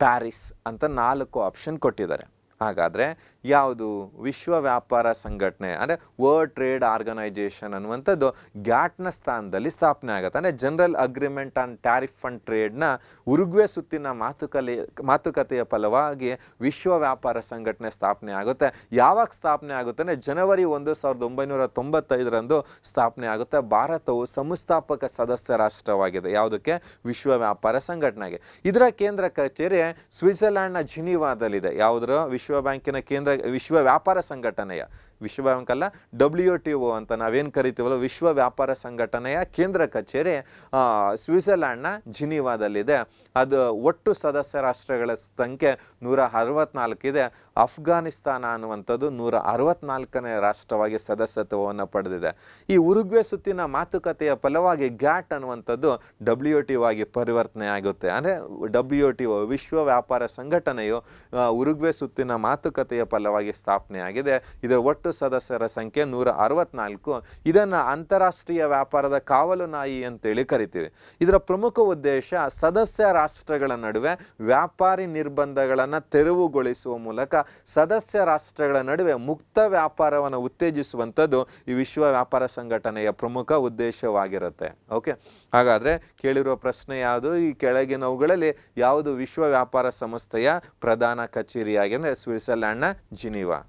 ಪ್ಯಾರಿಸ್ ಅಂತ 4 ಆಪ್ಷನ್ ಕೊಟ್ಟಿದ್ದಾರೆ. ಹಾಗಾದರೆ ಯಾವುದು ವಿಶ್ವ ವ್ಯಾಪಾರ ಸಂಘಟನೆ ಅಂದರೆ ವರ್ಲ್ಡ್ ಟ್ರೇಡ್ ಆರ್ಗನೈಜೇಷನ್ ಅನ್ನುವಂಥದ್ದು ಗ್ಯಾಟ್ನ ಸ್ಥಾನದಲ್ಲಿ ಸ್ಥಾಪನೆ ಆಗುತ್ತೆ. ಅಂದರೆ general agreement on tariff and ಟ್ರೇಡ್ನ ಉರುಗ್ವೆ ಸುತ್ತಿನ ಮಾತುಕತೆಯ ಫಲವಾಗಿ ವಿಶ್ವ ವ್ಯಾಪಾರ ಸಂಘಟನೆ ಸ್ಥಾಪನೆ ಆಗುತ್ತೆ. ಯಾವಾಗ ಸ್ಥಾಪನೆ ಆಗುತ್ತೆ ಅಂದರೆ ಜನವರಿ 1, 1995ರಂದು ಸ್ಥಾಪನೆ ಆಗುತ್ತೆ. ಭಾರತವು ಸಂಸ್ಥಾಪಕ ಸದಸ್ಯ ರಾಷ್ಟ್ರವಾಗಿದೆ ಯಾವುದಕ್ಕೆ? ವಿಶ್ವ ವ್ಯಾಪಾರ ಸಂಘಟನೆಗೆ. ಇದರ ಕೇಂದ್ರ ಕಚೇರಿ ಸ್ವಿಟ್ಜರ್ಲ್ಯಾಂಡ್ನ ಜಿನಿವಾದಲ್ಲಿದೆ. ಯಾವುದರ? ವಿಶ್ವ ಬ್ಯಾಂಕಿನ ಕೇಂದ್ರ, ವಿಶ್ವ ವ್ಯಾಪಾರ ಸಂಘಟನೆಯ, ವಿಶ್ವ ಬ್ಯಾಂಕ್ ಅಲ್ಲ, WTO ಅಂತ ನಾವೇನು ಕರಿತೀವಲ್ಲ, ವಿಶ್ವ ವ್ಯಾಪಾರ ಸಂಘಟನೆಯ ಕೇಂದ್ರ ಕಚೇರಿ ಸ್ವಿಟ್ಜರ್ಲ್ಯಾಂಡ್ನ ಜಿನಿವಾದಲ್ಲಿದೆ. ಅದು ಒಟ್ಟು ಸದಸ್ಯ ರಾಷ್ಟ್ರಗಳ ಸಂಖ್ಯೆ 164 ಇದೆ. ಅಫ್ಘಾನಿಸ್ತಾನ ಅನ್ನುವಂಥದ್ದು 164ನೇ ರಾಷ್ಟ್ರವಾಗಿ ಸದಸ್ಯತ್ವವನ್ನು ಪಡೆದಿದೆ. ಈ ಉರುಗ್ವೆ ಸುತ್ತಿನ ಮಾತುಕತೆಯ ಫಲವಾಗಿ ಗ್ಯಾಟ್ ಅನ್ನುವಂಥದ್ದು WTO ಆಗಿ ಪರಿವರ್ತನೆ ಆಗುತ್ತೆ. ಅಂದರೆ WTO ವಿಶ್ವ ವ್ಯಾಪಾರ ಸಂಘಟನೆಯು ಉರುಗ್ವೆ ಸುತ್ತಿನ ಮಾತುಕತೆಯ ಫಲವಾಗಿ ಸ್ಥಾಪನೆ ಆಗಿದೆ. ಇದರ ಒಟ್ಟು ಸದಸ್ಯರ ಸಂಖ್ಯೆ 164. ಇದನ್ನು ಅಂತಾರಾಷ್ಟ್ರೀಯ ವ್ಯಾಪಾರದ ಕಾವಲು ನಾಯಿ ಅಂತೇಳಿ ಕರಿತೀವಿ. ಇದರ ಪ್ರಮುಖ ಉದ್ದೇಶ ಸದಸ್ಯ ರಾಷ್ಟ್ರಗಳ ನಡುವೆ ವ್ಯಾಪಾರಿ ನಿರ್ಬಂಧಗಳನ್ನು ತೆರವುಗೊಳಿಸುವ ಮೂಲಕ ಸದಸ್ಯ ರಾಷ್ಟ್ರಗಳ ನಡುವೆ ಮುಕ್ತ ವ್ಯಾಪಾರವನ್ನು ಉತ್ತೇಜಿಸುವಂಥದ್ದು ಈ ವಿಶ್ವ ವ್ಯಾಪಾರ ಸಂಘಟನೆಯ ಪ್ರಮುಖ ಉದ್ದೇಶವಾಗಿರುತ್ತೆ. ಓಕೆ, ಹಾಗಾದರೆ ಕೇಳಿರುವ ಪ್ರಶ್ನೆ ಯಾವುದು? ಈ ಕೆಳಗಿನವುಗಳಲ್ಲಿ ಯಾವುದು ವಿಶ್ವ ವ್ಯಾಪಾರ ಸಂಸ್ಥೆಯ ಪ್ರಧಾನ ಕಚೇರಿಯಾಗಿದೆ? ಸ್ವಿಟ್ಜರ್ಲ್ಯಾಂಡ್ನ ಜಿನಿವಾ.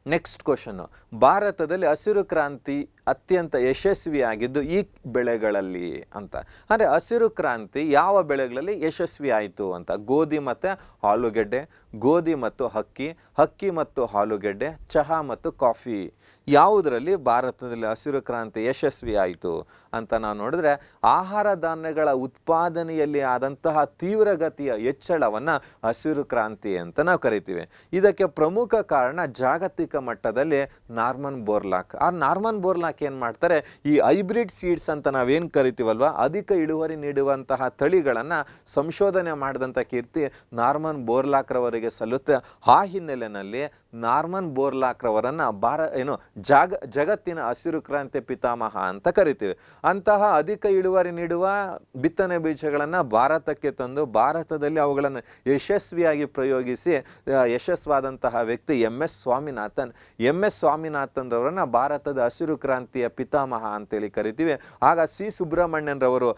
ನೆಕ್ಸ್ಟ್ ಕ್ವಶನ್ನು, ಭಾರತದಲ್ಲಿ ಹಸಿರು ಕ್ರಾಂತಿ ಅತ್ಯಂತ ಯಶಸ್ವಿಯಾಗಿದ್ದು ಈ ಬೆಳೆಗಳಲ್ಲಿ ಅಂತ. ಅಂದರೆ ಹಸಿರು ಕ್ರಾಂತಿ ಯಾವ ಬೆಳೆಗಳಲ್ಲಿ ಯಶಸ್ವಿ ಆಯಿತು ಅಂತ? ಗೋಧಿ ಮತ್ತು ಆಲೂಗೆಡ್ಡೆ, ಗೋಧಿ ಮತ್ತು ಅಕ್ಕಿ, ಅಕ್ಕಿ ಮತ್ತು ಆಲೂಗೆಡ್ಡೆ, ಚಹಾ ಮತ್ತು ಕಾಫಿ. ಯಾವುದರಲ್ಲಿ ಭಾರತದಲ್ಲಿ ಹಸಿರು ಕ್ರಾಂತಿ ಯಶಸ್ವಿ ಆಯಿತು ಅಂತ ನಾವು ನೋಡಿದ್ರೆ, ಆಹಾರ ಧಾನ್ಯಗಳ ಉತ್ಪಾದನೆಯಲ್ಲಿ ಆದಂತಹ ತೀವ್ರಗತಿಯ ಹೆಚ್ಚಳವನ್ನು ಹಸಿರು ಕ್ರಾಂತಿ ಅಂತ ನಾವು ಕರಿತೀವಿ. ಇದಕ್ಕೆ ಪ್ರಮುಖ ಕಾರಣ ಜಾಗತಿಕ ಮಟ್ಟದಲ್ಲಿ ನಾರ್ಮನ್ ಬೋರ್ಲಾಕ್. ಆ ನಾರ್ಮನ್ ಬೋರ್ಲಾಕ್ ಏನು ಮಾಡ್ತಾರೆ, ಈ ಹೈಬ್ರಿಡ್ ಸೀಡ್ಸ್ ಅಂತ ನಾವೇನು ಕರಿತೀವಲ್ವ, ಅಧಿಕ ಇಳುವರಿ ನೀಡುವಂತಹ ತಳಿಗಳನ್ನು ಸಂಶೋಧನೆ ಮಾಡಿದಂಥ ಕೀರ್ತಿ ನಾರ್ಮನ್ ಬೋರ್ಲಾಕ್ರವರಿಗೆ ಸಲ್ಲುತ್ತೆ. ಆ ಹಿನ್ನೆಲೆಯಲ್ಲಿ ನಾರ್ಮನ್ ಬೋರ್ಲಾಕ್ರವರನ್ನು ಜಗತ್ತಿನ ಹಸಿರು ಕ್ರಾಂತಿ ಪಿತಾಮಹ ಅಂತ ಕರಿತೀವಿ. ಅಂತಹ ಅಧಿಕ ಇಳುವರಿ ನೀಡುವ ಬಿತ್ತನೆ ಬೀಜಗಳನ್ನು ಭಾರತಕ್ಕೆ ತಂದು ಭಾರತದಲ್ಲಿ ಅವುಗಳನ್ನು ಯಶಸ್ವಿಯಾಗಿ ಪ್ರಯೋಗಿಸಿ ಯಶಸ್ವಾದಂತಹ ವ್ಯಕ್ತಿ MS ಸ್ವಾಮಿನಾಥನ್. MS ಸ್ವಾಮಿನಾಥನ್ ರವರನ್ನು ಭಾರತದ ಹಸಿರು ಕ್ರಾಂತಿಯ ಪಿತಾಮಹ ಅಂತೇಳಿ ಕರಿತೀವಿ. ಆಗ C ಸುಬ್ರಹ್ಮಣ್ಯನ್ ರವರು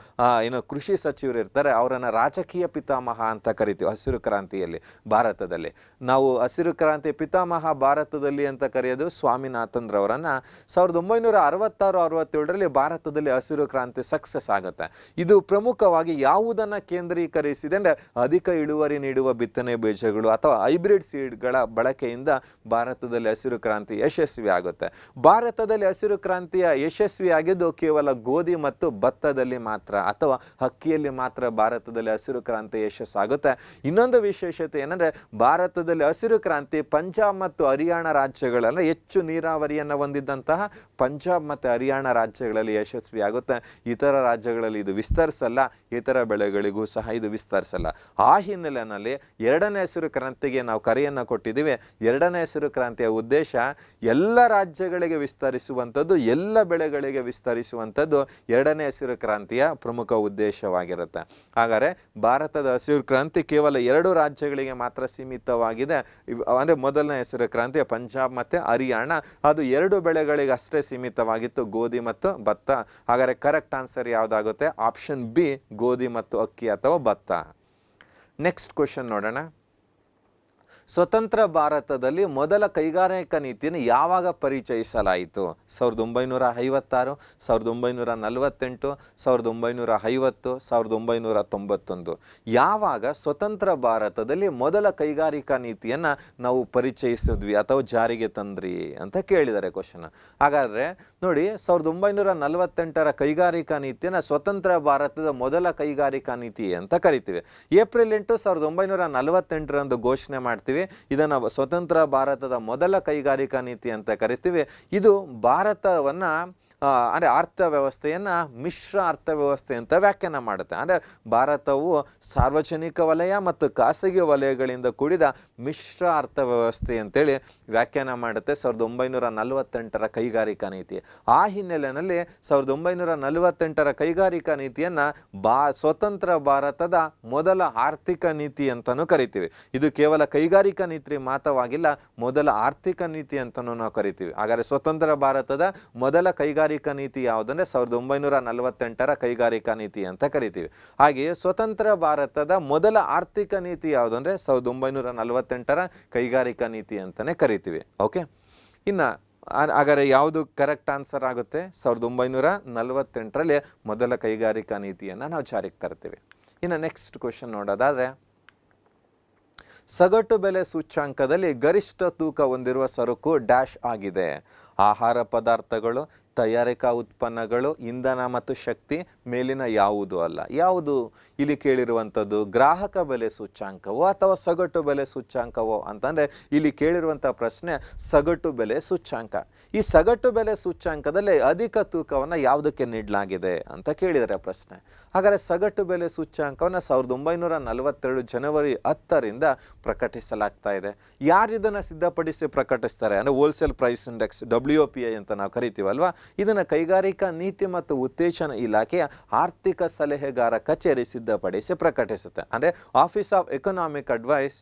ಕೃಷಿ ಸಚಿವರು ಇರ್ತಾರೆ, ಅವರನ್ನು ರಾಜಕೀಯ ಪಿತಾಮಹ ಅಂತ ಕರಿತೀವಿ. ಹಸಿರು ಕ್ರಾಂತಿಯಲ್ಲಿ ಭಾರತದಲ್ಲಿ ನಾವು ಹಸಿರು ಕ್ರಾಂತಿ ಪಿತಾಮಹ ಭಾರತದಲ್ಲಿ ಅಂತ ಕರೆಯೋದು ಸ್ವಾಮಿನಾಥನ್ ರವರನ್ನು. 1966-67ರಲ್ಲಿ ಭಾರತದಲ್ಲಿ ಹಸಿರು ಕ್ರಾಂತಿ ಸಕ್ಸಸ್ ಆಗುತ್ತೆ. ಇದು ಪ್ರಮುಖವಾಗಿ ಯಾವುದನ್ನು ಕೇಂದ್ರೀಕರಿಸಿದೆ ಅಂದರೆ ಅಧಿಕ ಇಳುವರಿ ನೀಡುವ ಬಿತ್ತನೆ ಬೀಜಗಳು ಅಥವಾ ಹೈಬ್ರಿಡ್ ಸೀಡ್ಗಳ ಬಳಕೆಯಿಂದ ಭಾರತದಲ್ಲಿ ಹಸಿರು ಕ್ರಾಂತಿ ಯಶಸ್ವಿ ಆಗುತ್ತೆ. ಭಾರತದಲ್ಲಿ ಹಸಿರು ಕ್ರಾಂತಿಯ ಯಶಸ್ವಿಯಾಗಿದ್ದು ಕೇವಲ ಗೋಧಿ ಮತ್ತು ಭತ್ತದಲ್ಲಿ ಮಾತ್ರ ಅಥವಾ ಅಕ್ಕಿಯಲ್ಲಿ ಮಾತ್ರ ಭಾರತದಲ್ಲಿ ಹಸಿರು ಕ್ರಾಂತಿ ಯಶಸ್ಸಾಗುತ್ತೆ. ಇನ್ನೊಂದು ವಿಶೇಷತೆ ಏನಂದರೆ, ಭಾರತದಲ್ಲಿ ಹಸಿರು ಕ್ರಾಂತಿ ಪಂಜಾಬ್ ಮತ್ತು ಹರಿಯಾಣ ರಾಜ್ಯಗಳಲ್ಲಿ ಹೆಚ್ಚು ನೀರಾವರಿಯನ್ನು ಹೊಂದಿದ್ದಂತಹ ಪಂಜಾಬ್ ಮತ್ತು ಹರಿಯಾಣ ರಾಜ್ಯಗಳಲ್ಲಿ ಯಶಸ್ವಿ ಆಗುತ್ತೆ. ಇತರ ರಾಜ್ಯಗಳಲ್ಲಿ ಇದು ವಿಸ್ತರಿಸಲ್ಲ, ಇತರ ಬೆಳೆಗಳಿಗೂ ಸಹ ಇದು ವಿಸ್ತರಿಸಲ್ಲ. ಆ ಹಿನ್ನೆಲೆಯಲ್ಲಿ ಎರಡನೇ ಹಸಿರು ಕ್ರಾಂತಿಗೆ ನಾವು ಕರೆಯನ್ನು ಕೊಟ್ಟಿದ್ದೀವಿ. ಎರಡನೇ ಹಸಿರು ಕ್ರಾಂತಿಯ ಉದ್ದೇಶ ಎಲ್ಲ ರಾಜ್ಯಗಳಿಗೆ ವಿಸ್ತರಿಸುವಂಥದ್ದು, ಎಲ್ಲ ಬೆಳೆಗಳಿಗೆ ವಿಸ್ತರಿಸುವಂಥದ್ದು ಎರಡನೇ ಹಸಿರು ಕ್ರಾಂತಿಯ ಪ್ರಮುಖ ಉದ್ದೇಶವಾಗಿರುತ್ತೆ. ಹಾಗಾದರೆ ಭಾರತದ ಹಸಿರು ಕ್ರಾಂತಿ ಕೇವಲ 2 ರಾಜ್ಯಗಳಿಗೆ ಮಾತ್ರ ಸೀಮಿತವಾಗಿದೆ. ಅಂದರೆ ಮೊದಲನೇ ಹಸಿರು ಕ್ರಾಂತಿ ಪಂಜಾಬ್ ಮತ್ತು ಹರಿಯಾಣ, ಅದು 2 ಬೆಳೆಗಳಿಗೆ ಅಷ್ಟೇ ಸೀಮಿತವಾಗಿತ್ತು, ಗೋಧಿ ಮತ್ತು ಭತ್ತ. ಹಾಗಾದರೆ ಕರೆಕ್ಟ್ ಆನ್ಸರ್ ಯಾವುದಾಗುತ್ತೆ? ಆಪ್ಷನ್ ಬಿ, ಗೋಧಿ ಮತ್ತು ಅಕ್ಕಿ ಅಥವಾ ಭತ್ತ. ನೆಕ್ಸ್ಟ್ ಕ್ವೆಶ್ಚನ್ ನೋಡೋಣ. ಸ್ವತಂತ್ರ ಭಾರತದಲ್ಲಿ ಮೊದಲ ಕೈಗಾರಿಕಾ ನೀತಿಯನ್ನು ಯಾವಾಗ ಪರಿಚಯಿಸಲಾಯಿತು? 1956, 1948, 1950, 1991. ಯಾವಾಗ ಸ್ವತಂತ್ರ ಭಾರತದಲ್ಲಿ ಮೊದಲ ಕೈಗಾರಿಕಾ ನೀತಿಯನ್ನು ನಾವು ಪರಿಚಯಿಸಿದ್ವಿ ಅಥವಾ ಜಾರಿಗೆ ತಂದ್ರಿ ಅಂತ ಕೇಳಿದ್ದಾರೆ ಕ್ವಶನ್. ಹಾಗಾದರೆ ನೋಡಿ, 1948ರ ಕೈಗಾರಿಕಾ ನೀತಿಯನ್ನು ಸ್ವತಂತ್ರ ಭಾರತದ ಮೊದಲ ಕೈಗಾರಿಕಾ ನೀತಿ ಅಂತ ಕರಿತೀವಿ. ಏಪ್ರಿಲ್ 8, 1948ರಂದು ಘೋಷಣೆ ಮಾಡ್ತೀವಿ. ಇದನ್ನು ಸ್ವತಂತ್ರ ಭಾರತದ ಮೊದಲ ಕೈಗಾರಿಕಾ ನೀತಿ ಅಂತ ಕರಿತೀವಿ. ಇದು ಭಾರತವನ್ನು ಅಂದರೆ ಅರ್ಥವ್ಯವಸ್ಥೆಯನ್ನು ಮಿಶ್ರ ಅರ್ಥವ್ಯವಸ್ಥೆ ಅಂತ ವ್ಯಾಖ್ಯಾನ ಮಾಡುತ್ತೆ. ಅಂದರೆ ಭಾರತವು ಸಾರ್ವಜನಿಕ ವಲಯ ಮತ್ತು ಖಾಸಗಿ ವಲಯಗಳಿಂದ ಕೂಡಿದ ಮಿಶ್ರ ಅರ್ಥವ್ಯವಸ್ಥೆ ಅಂತೇಳಿ ವ್ಯಾಖ್ಯಾನ ಮಾಡುತ್ತೆ 1948ರ ಕೈಗಾರಿಕಾ ನೀತಿ. ಆ ಹಿನ್ನೆಲೆಯಲ್ಲಿ 1948ರ ಕೈಗಾರಿಕಾ ನೀತಿಯನ್ನು ಸ್ವತಂತ್ರ ಭಾರತದ ಮೊದಲ ಆರ್ಥಿಕ ನೀತಿ ಅಂತಲೂ ಕರಿತೀವಿ. ಇದು ಕೇವಲ ಕೈಗಾರಿಕಾ ನೀತಿ ಮಾತ್ರವಾಗಿಲ್ಲ, ಮೊದಲ ಆರ್ಥಿಕ ನೀತಿ ಅಂತಲೂ ನಾವು ಕರಿತೀವಿ. ಹಾಗಾದರೆ ಸ್ವತಂತ್ರ ಭಾರತದ ಮೊದಲ ಕೈಗಾರಿಕಾ ನೀತಿ ಯಾವುದಂದ್ರೆ 1948ರ ಕೈಗಾರಿಕಾ ನೀತಿ ಅಂತ ಕರಿತೀವಿ. ಹಾಗೆಯೇ ಸ್ವತಂತ್ರ ಭಾರತದ ಮೊದಲ ಆರ್ಥಿಕ ನೀತಿ ಯಾವುದಂದ್ರೆ 1948ರ ಕೈಗಾರಿಕಾ ನೀತಿ ಅಂತಾನೆ ಕರಿತೀವಿ. ಓಕೆ, ಇನ್ನು ಹಾಗಾದರೆ ಯಾವುದು ಕರೆಕ್ಟ್ ಆನ್ಸರ್ ಆಗುತ್ತೆ? 1948ರಲ್ಲಿ ಮೊದಲ ಕೈಗಾರಿಕಾ ನೀತಿಯನ್ನು ನಾವು ಜಾರಿಗೆ ತರ್ತೀವಿ. ಇನ್ನು ನೆಕ್ಸ್ಟ್ ಕ್ವೆಶ್ಚನ್ ನೋಡೋದಾದರೆ, ಸಗಟು ಬೆಲೆ ಸೂಚ್ಯಾಂಕದಲ್ಲಿ ಗರಿಷ್ಠ ತೂಕ ಹೊಂದಿರುವ ಸರಕು ಡ್ಯಾಶ್ ಆಗಿದೆ. ಆಹಾರ ಪದಾರ್ಥಗಳು, ತಯಾರಿಕಾ ಉತ್ಪನ್ನಗಳು, ಇಂಧನ ಮತ್ತು ಶಕ್ತಿ, ಮೇಲಿನ ಯಾವುದು ಅಲ್ಲ. ಯಾವುದು ಇಲ್ಲಿ ಕೇಳಿರುವಂಥದ್ದು? ಗ್ರಾಹಕ ಬೆಲೆ ಸೂಚ್ಯಾಂಕವೋ ಅಥವಾ ಸಗಟು ಬೆಲೆ ಸೂಚ್ಯಾಂಕವೋ ಅಂತಂದರೆ ಇಲ್ಲಿ ಕೇಳಿರುವಂಥ ಪ್ರಶ್ನೆ ಸಗಟು ಬೆಲೆ ಸೂಚ್ಯಾಂಕ. ಈ ಸಗಟು ಬೆಲೆ ಸೂಚ್ಯಾಂಕದಲ್ಲಿ ಅಧಿಕ ತೂಕವನ್ನು ಯಾವುದಕ್ಕೆ ನೀಡಲಾಗಿದೆ ಅಂತ ಕೇಳಿದರೆ ಪ್ರಶ್ನೆ. ಹಾಗಾದರೆ ಸಗಟು ಬೆಲೆ ಸೂಚ್ಯಾಂಕವನ್ನು 1942 ಜನವರಿ 10ರಿಂದ ಪ್ರಕಟಿಸಲಾಗ್ತಾ ಇದೆ. ಯಾರು ಇದನ್ನು ಸಿದ್ಧಪಡಿಸಿ ಪ್ರಕಟಿಸ್ತಾರೆ ಅಂದರೆ ಹೋಲ್ಸೇಲ್ ಪ್ರೈಸ್ ಇಂಡೆಕ್ಸ್, WPI ಅಂತ ನಾವು ಕರಿತೀವಲ್ವಾ. ಇದನ್ನು ಕೈಗಾರಿಕಾ ನೀತಿ ಮತ್ತು ಉತ್ತೇಜನ ಇಲಾಖೆಯ ಆರ್ಥಿಕ ಸಲಹೆಗಾರ ಕಚೇರಿ ಸಿದ್ಧಪಡಿಸಿ ಪ್ರಕಟಿಸುತ್ತೆ. ಅಂದರೆ office of economic advice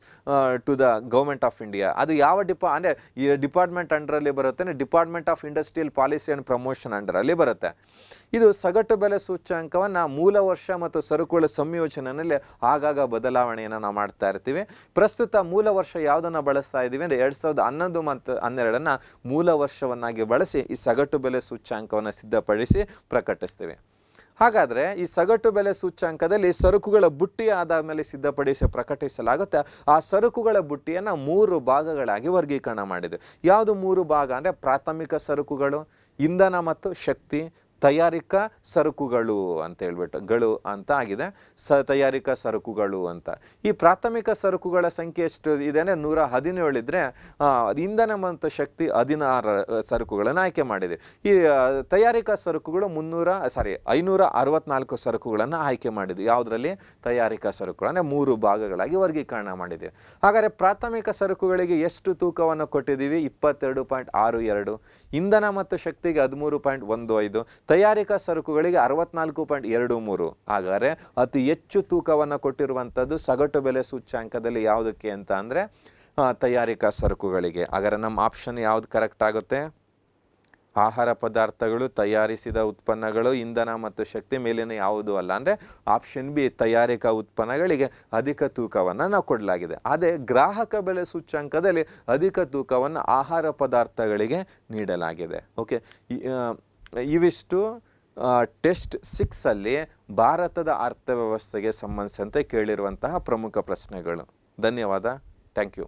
to the government of India. ಅದು ಯಾವ ಅಂದರೆ ಈ ಡಿಪಾರ್ಟ್ಮೆಂಟ್ ಅಂಡರಲ್ಲಿ ಬರುತ್ತೆ, department of industrial policy and promotion ಅಂಡರಲ್ಲಿ ಬರುತ್ತೆ. ಇದು ಸಗಟು ಬೆಲೆ ಸೂಚ್ಯಾಂಕವನ್ನು ಮೂಲ ವರ್ಷ ಮತ್ತು ಸರಕುಗಳ ಸಂಯೋಜನೆಯಲ್ಲಿ ಆಗಾಗ ಬದಲಾವಣೆಯನ್ನು ನಾವು ಮಾಡ್ತಾ ಇರ್ತೀವಿ. ಪ್ರಸ್ತುತ ಮೂಲ ವರ್ಷ ಯಾವುದನ್ನು ಬಳಸ್ತಾ ಇದ್ದೀವಿ ಅಂದರೆ 2011 ಮತ್ತು 2012 ಮೂಲ ವರ್ಷವನ್ನಾಗಿ ಬಳಸಿ ಈ ಸಗಟು ಬೆಲೆ ಸೂಚ್ಯಾಂಕವನ್ನು ಸಿದ್ಧಪಡಿಸಿ ಪ್ರಕಟಿಸ್ತೀವಿ. ಹಾಗಾದರೆ ಈ ಸಗಟು ಬೆಲೆ ಸೂಚ್ಯಾಂಕದಲ್ಲಿ ಸರಕುಗಳ ಬುಟ್ಟಿ ಆಧಾರದ ಮೇಲೆ ಸಿದ್ಧಪಡಿಸಿ ಪ್ರಕಟಿಸಲಾಗುತ್ತೆ. ಆ ಸರಕುಗಳ ಬುಟ್ಟಿಯನ್ನು 3 ಭಾಗಗಳಾಗಿ ವರ್ಗೀಕರಣ ಮಾಡಿದೆ. ಯಾವುದು 3 ಭಾಗ ಅಂದರೆ ಪ್ರಾಥಮಿಕ ಸರಕುಗಳು, ಇಂಧನ ಮತ್ತು ಶಕ್ತಿ, ತಯಾರಿಕಾ ಸರಕುಗಳು ಅಂತ ಹೇಳ್ಬಿಟ್ಟು ಗಳು ಅಂತ ಆಗಿದೆ. ತಯಾರಿಕಾ ಸರಕುಗಳು ಅಂತ. ಈ ಪ್ರಾಥಮಿಕ ಸರಕುಗಳ ಸಂಖ್ಯೆ ಎಷ್ಟು ಇದೆ ಅಂದರೆ 117 ಇದ್ದರೆ ಇಂಧನ ಮತ್ತು ಶಕ್ತಿ 16 ಸರಕುಗಳನ್ನು ಆಯ್ಕೆ ಮಾಡಿದೆ. ಈ ತಯಾರಿಕಾ ಸರಕುಗಳು 564 ಸರಕುಗಳನ್ನು ಆಯ್ಕೆ ಮಾಡಿದೆ. ಯಾವುದರಲ್ಲಿ? ತಯಾರಿಕಾ ಸರಕುಗಳು ಅಂದರೆ 3 ಭಾಗಗಳಾಗಿ ವರ್ಗೀಕರಣ ಮಾಡಿದೆ. ಹಾಗಾದರೆ ಪ್ರಾಥಮಿಕ ಸರಕುಗಳಿಗೆ ಎಷ್ಟು ತೂಕವನ್ನು ಕೊಟ್ಟಿದ್ದೀವಿ? 22.62. ಇಂಧನ ಮತ್ತು ಶಕ್ತಿಗೆ 13.15. ತಯಾರಿಕಾ ಸರಕುಗಳಿಗೆ 64.23. ಹಾಗಾದರೆ ಅತಿ ಹೆಚ್ಚು ತೂಕವನ್ನು ಕೊಟ್ಟಿರುವಂಥದ್ದು ಸಗಟು ಬೆಲೆ ಸೂಚ್ಯಾಂಕದಲ್ಲಿ ಯಾವುದಕ್ಕೆ ಅಂತ ಅಂದರೆ ತಯಾರಿಕಾ ಸರಕುಗಳಿಗೆ. ಹಾಗಾದರೆ ನಮ್ಮ ಆಪ್ಷನ್ ಯಾವುದು ಕರೆಕ್ಟ್ ಆಗುತ್ತೆ? ಆಹಾರ ಪದಾರ್ಥಗಳು, ತಯಾರಿಸಿದ ಉತ್ಪನ್ನಗಳು, ಇಂಧನ ಮತ್ತು ಶಕ್ತಿ, ಮೇಲಿನ ಯಾವುದು ಅಲ್ಲ. ಅಂದರೆ ಆಪ್ಷನ್ ಬಿ, ತಯಾರಿಕಾ ಉತ್ಪನ್ನಗಳಿಗೆ ಅಧಿಕ ತೂಕವನ್ನು ನಾವು ಕೊಡಲಾಗಿದೆ. ಅದೇ ಗ್ರಾಹಕ ಬೆಲೆ ಸೂಚ್ಯಾಂಕದಲ್ಲಿ ಅಧಿಕ ತೂಕವನ್ನು ಆಹಾರ ಪದಾರ್ಥಗಳಿಗೆ ನೀಡಲಾಗಿದೆ. ಓಕೆ, ಇವಿಷ್ಟು ಟೆಸ್ಟ್ 6ಅಲ್ಲಿ ಭಾರತದ ಅರ್ಥವ್ಯವಸ್ಥೆಗೆ ಸಂಬಂಧಿಸಿದಂತೆ ಕೇಳಿರುವಂತಹ ಪ್ರಮುಖ ಪ್ರಶ್ನೆಗಳು. ಧನ್ಯವಾದ. Thank you.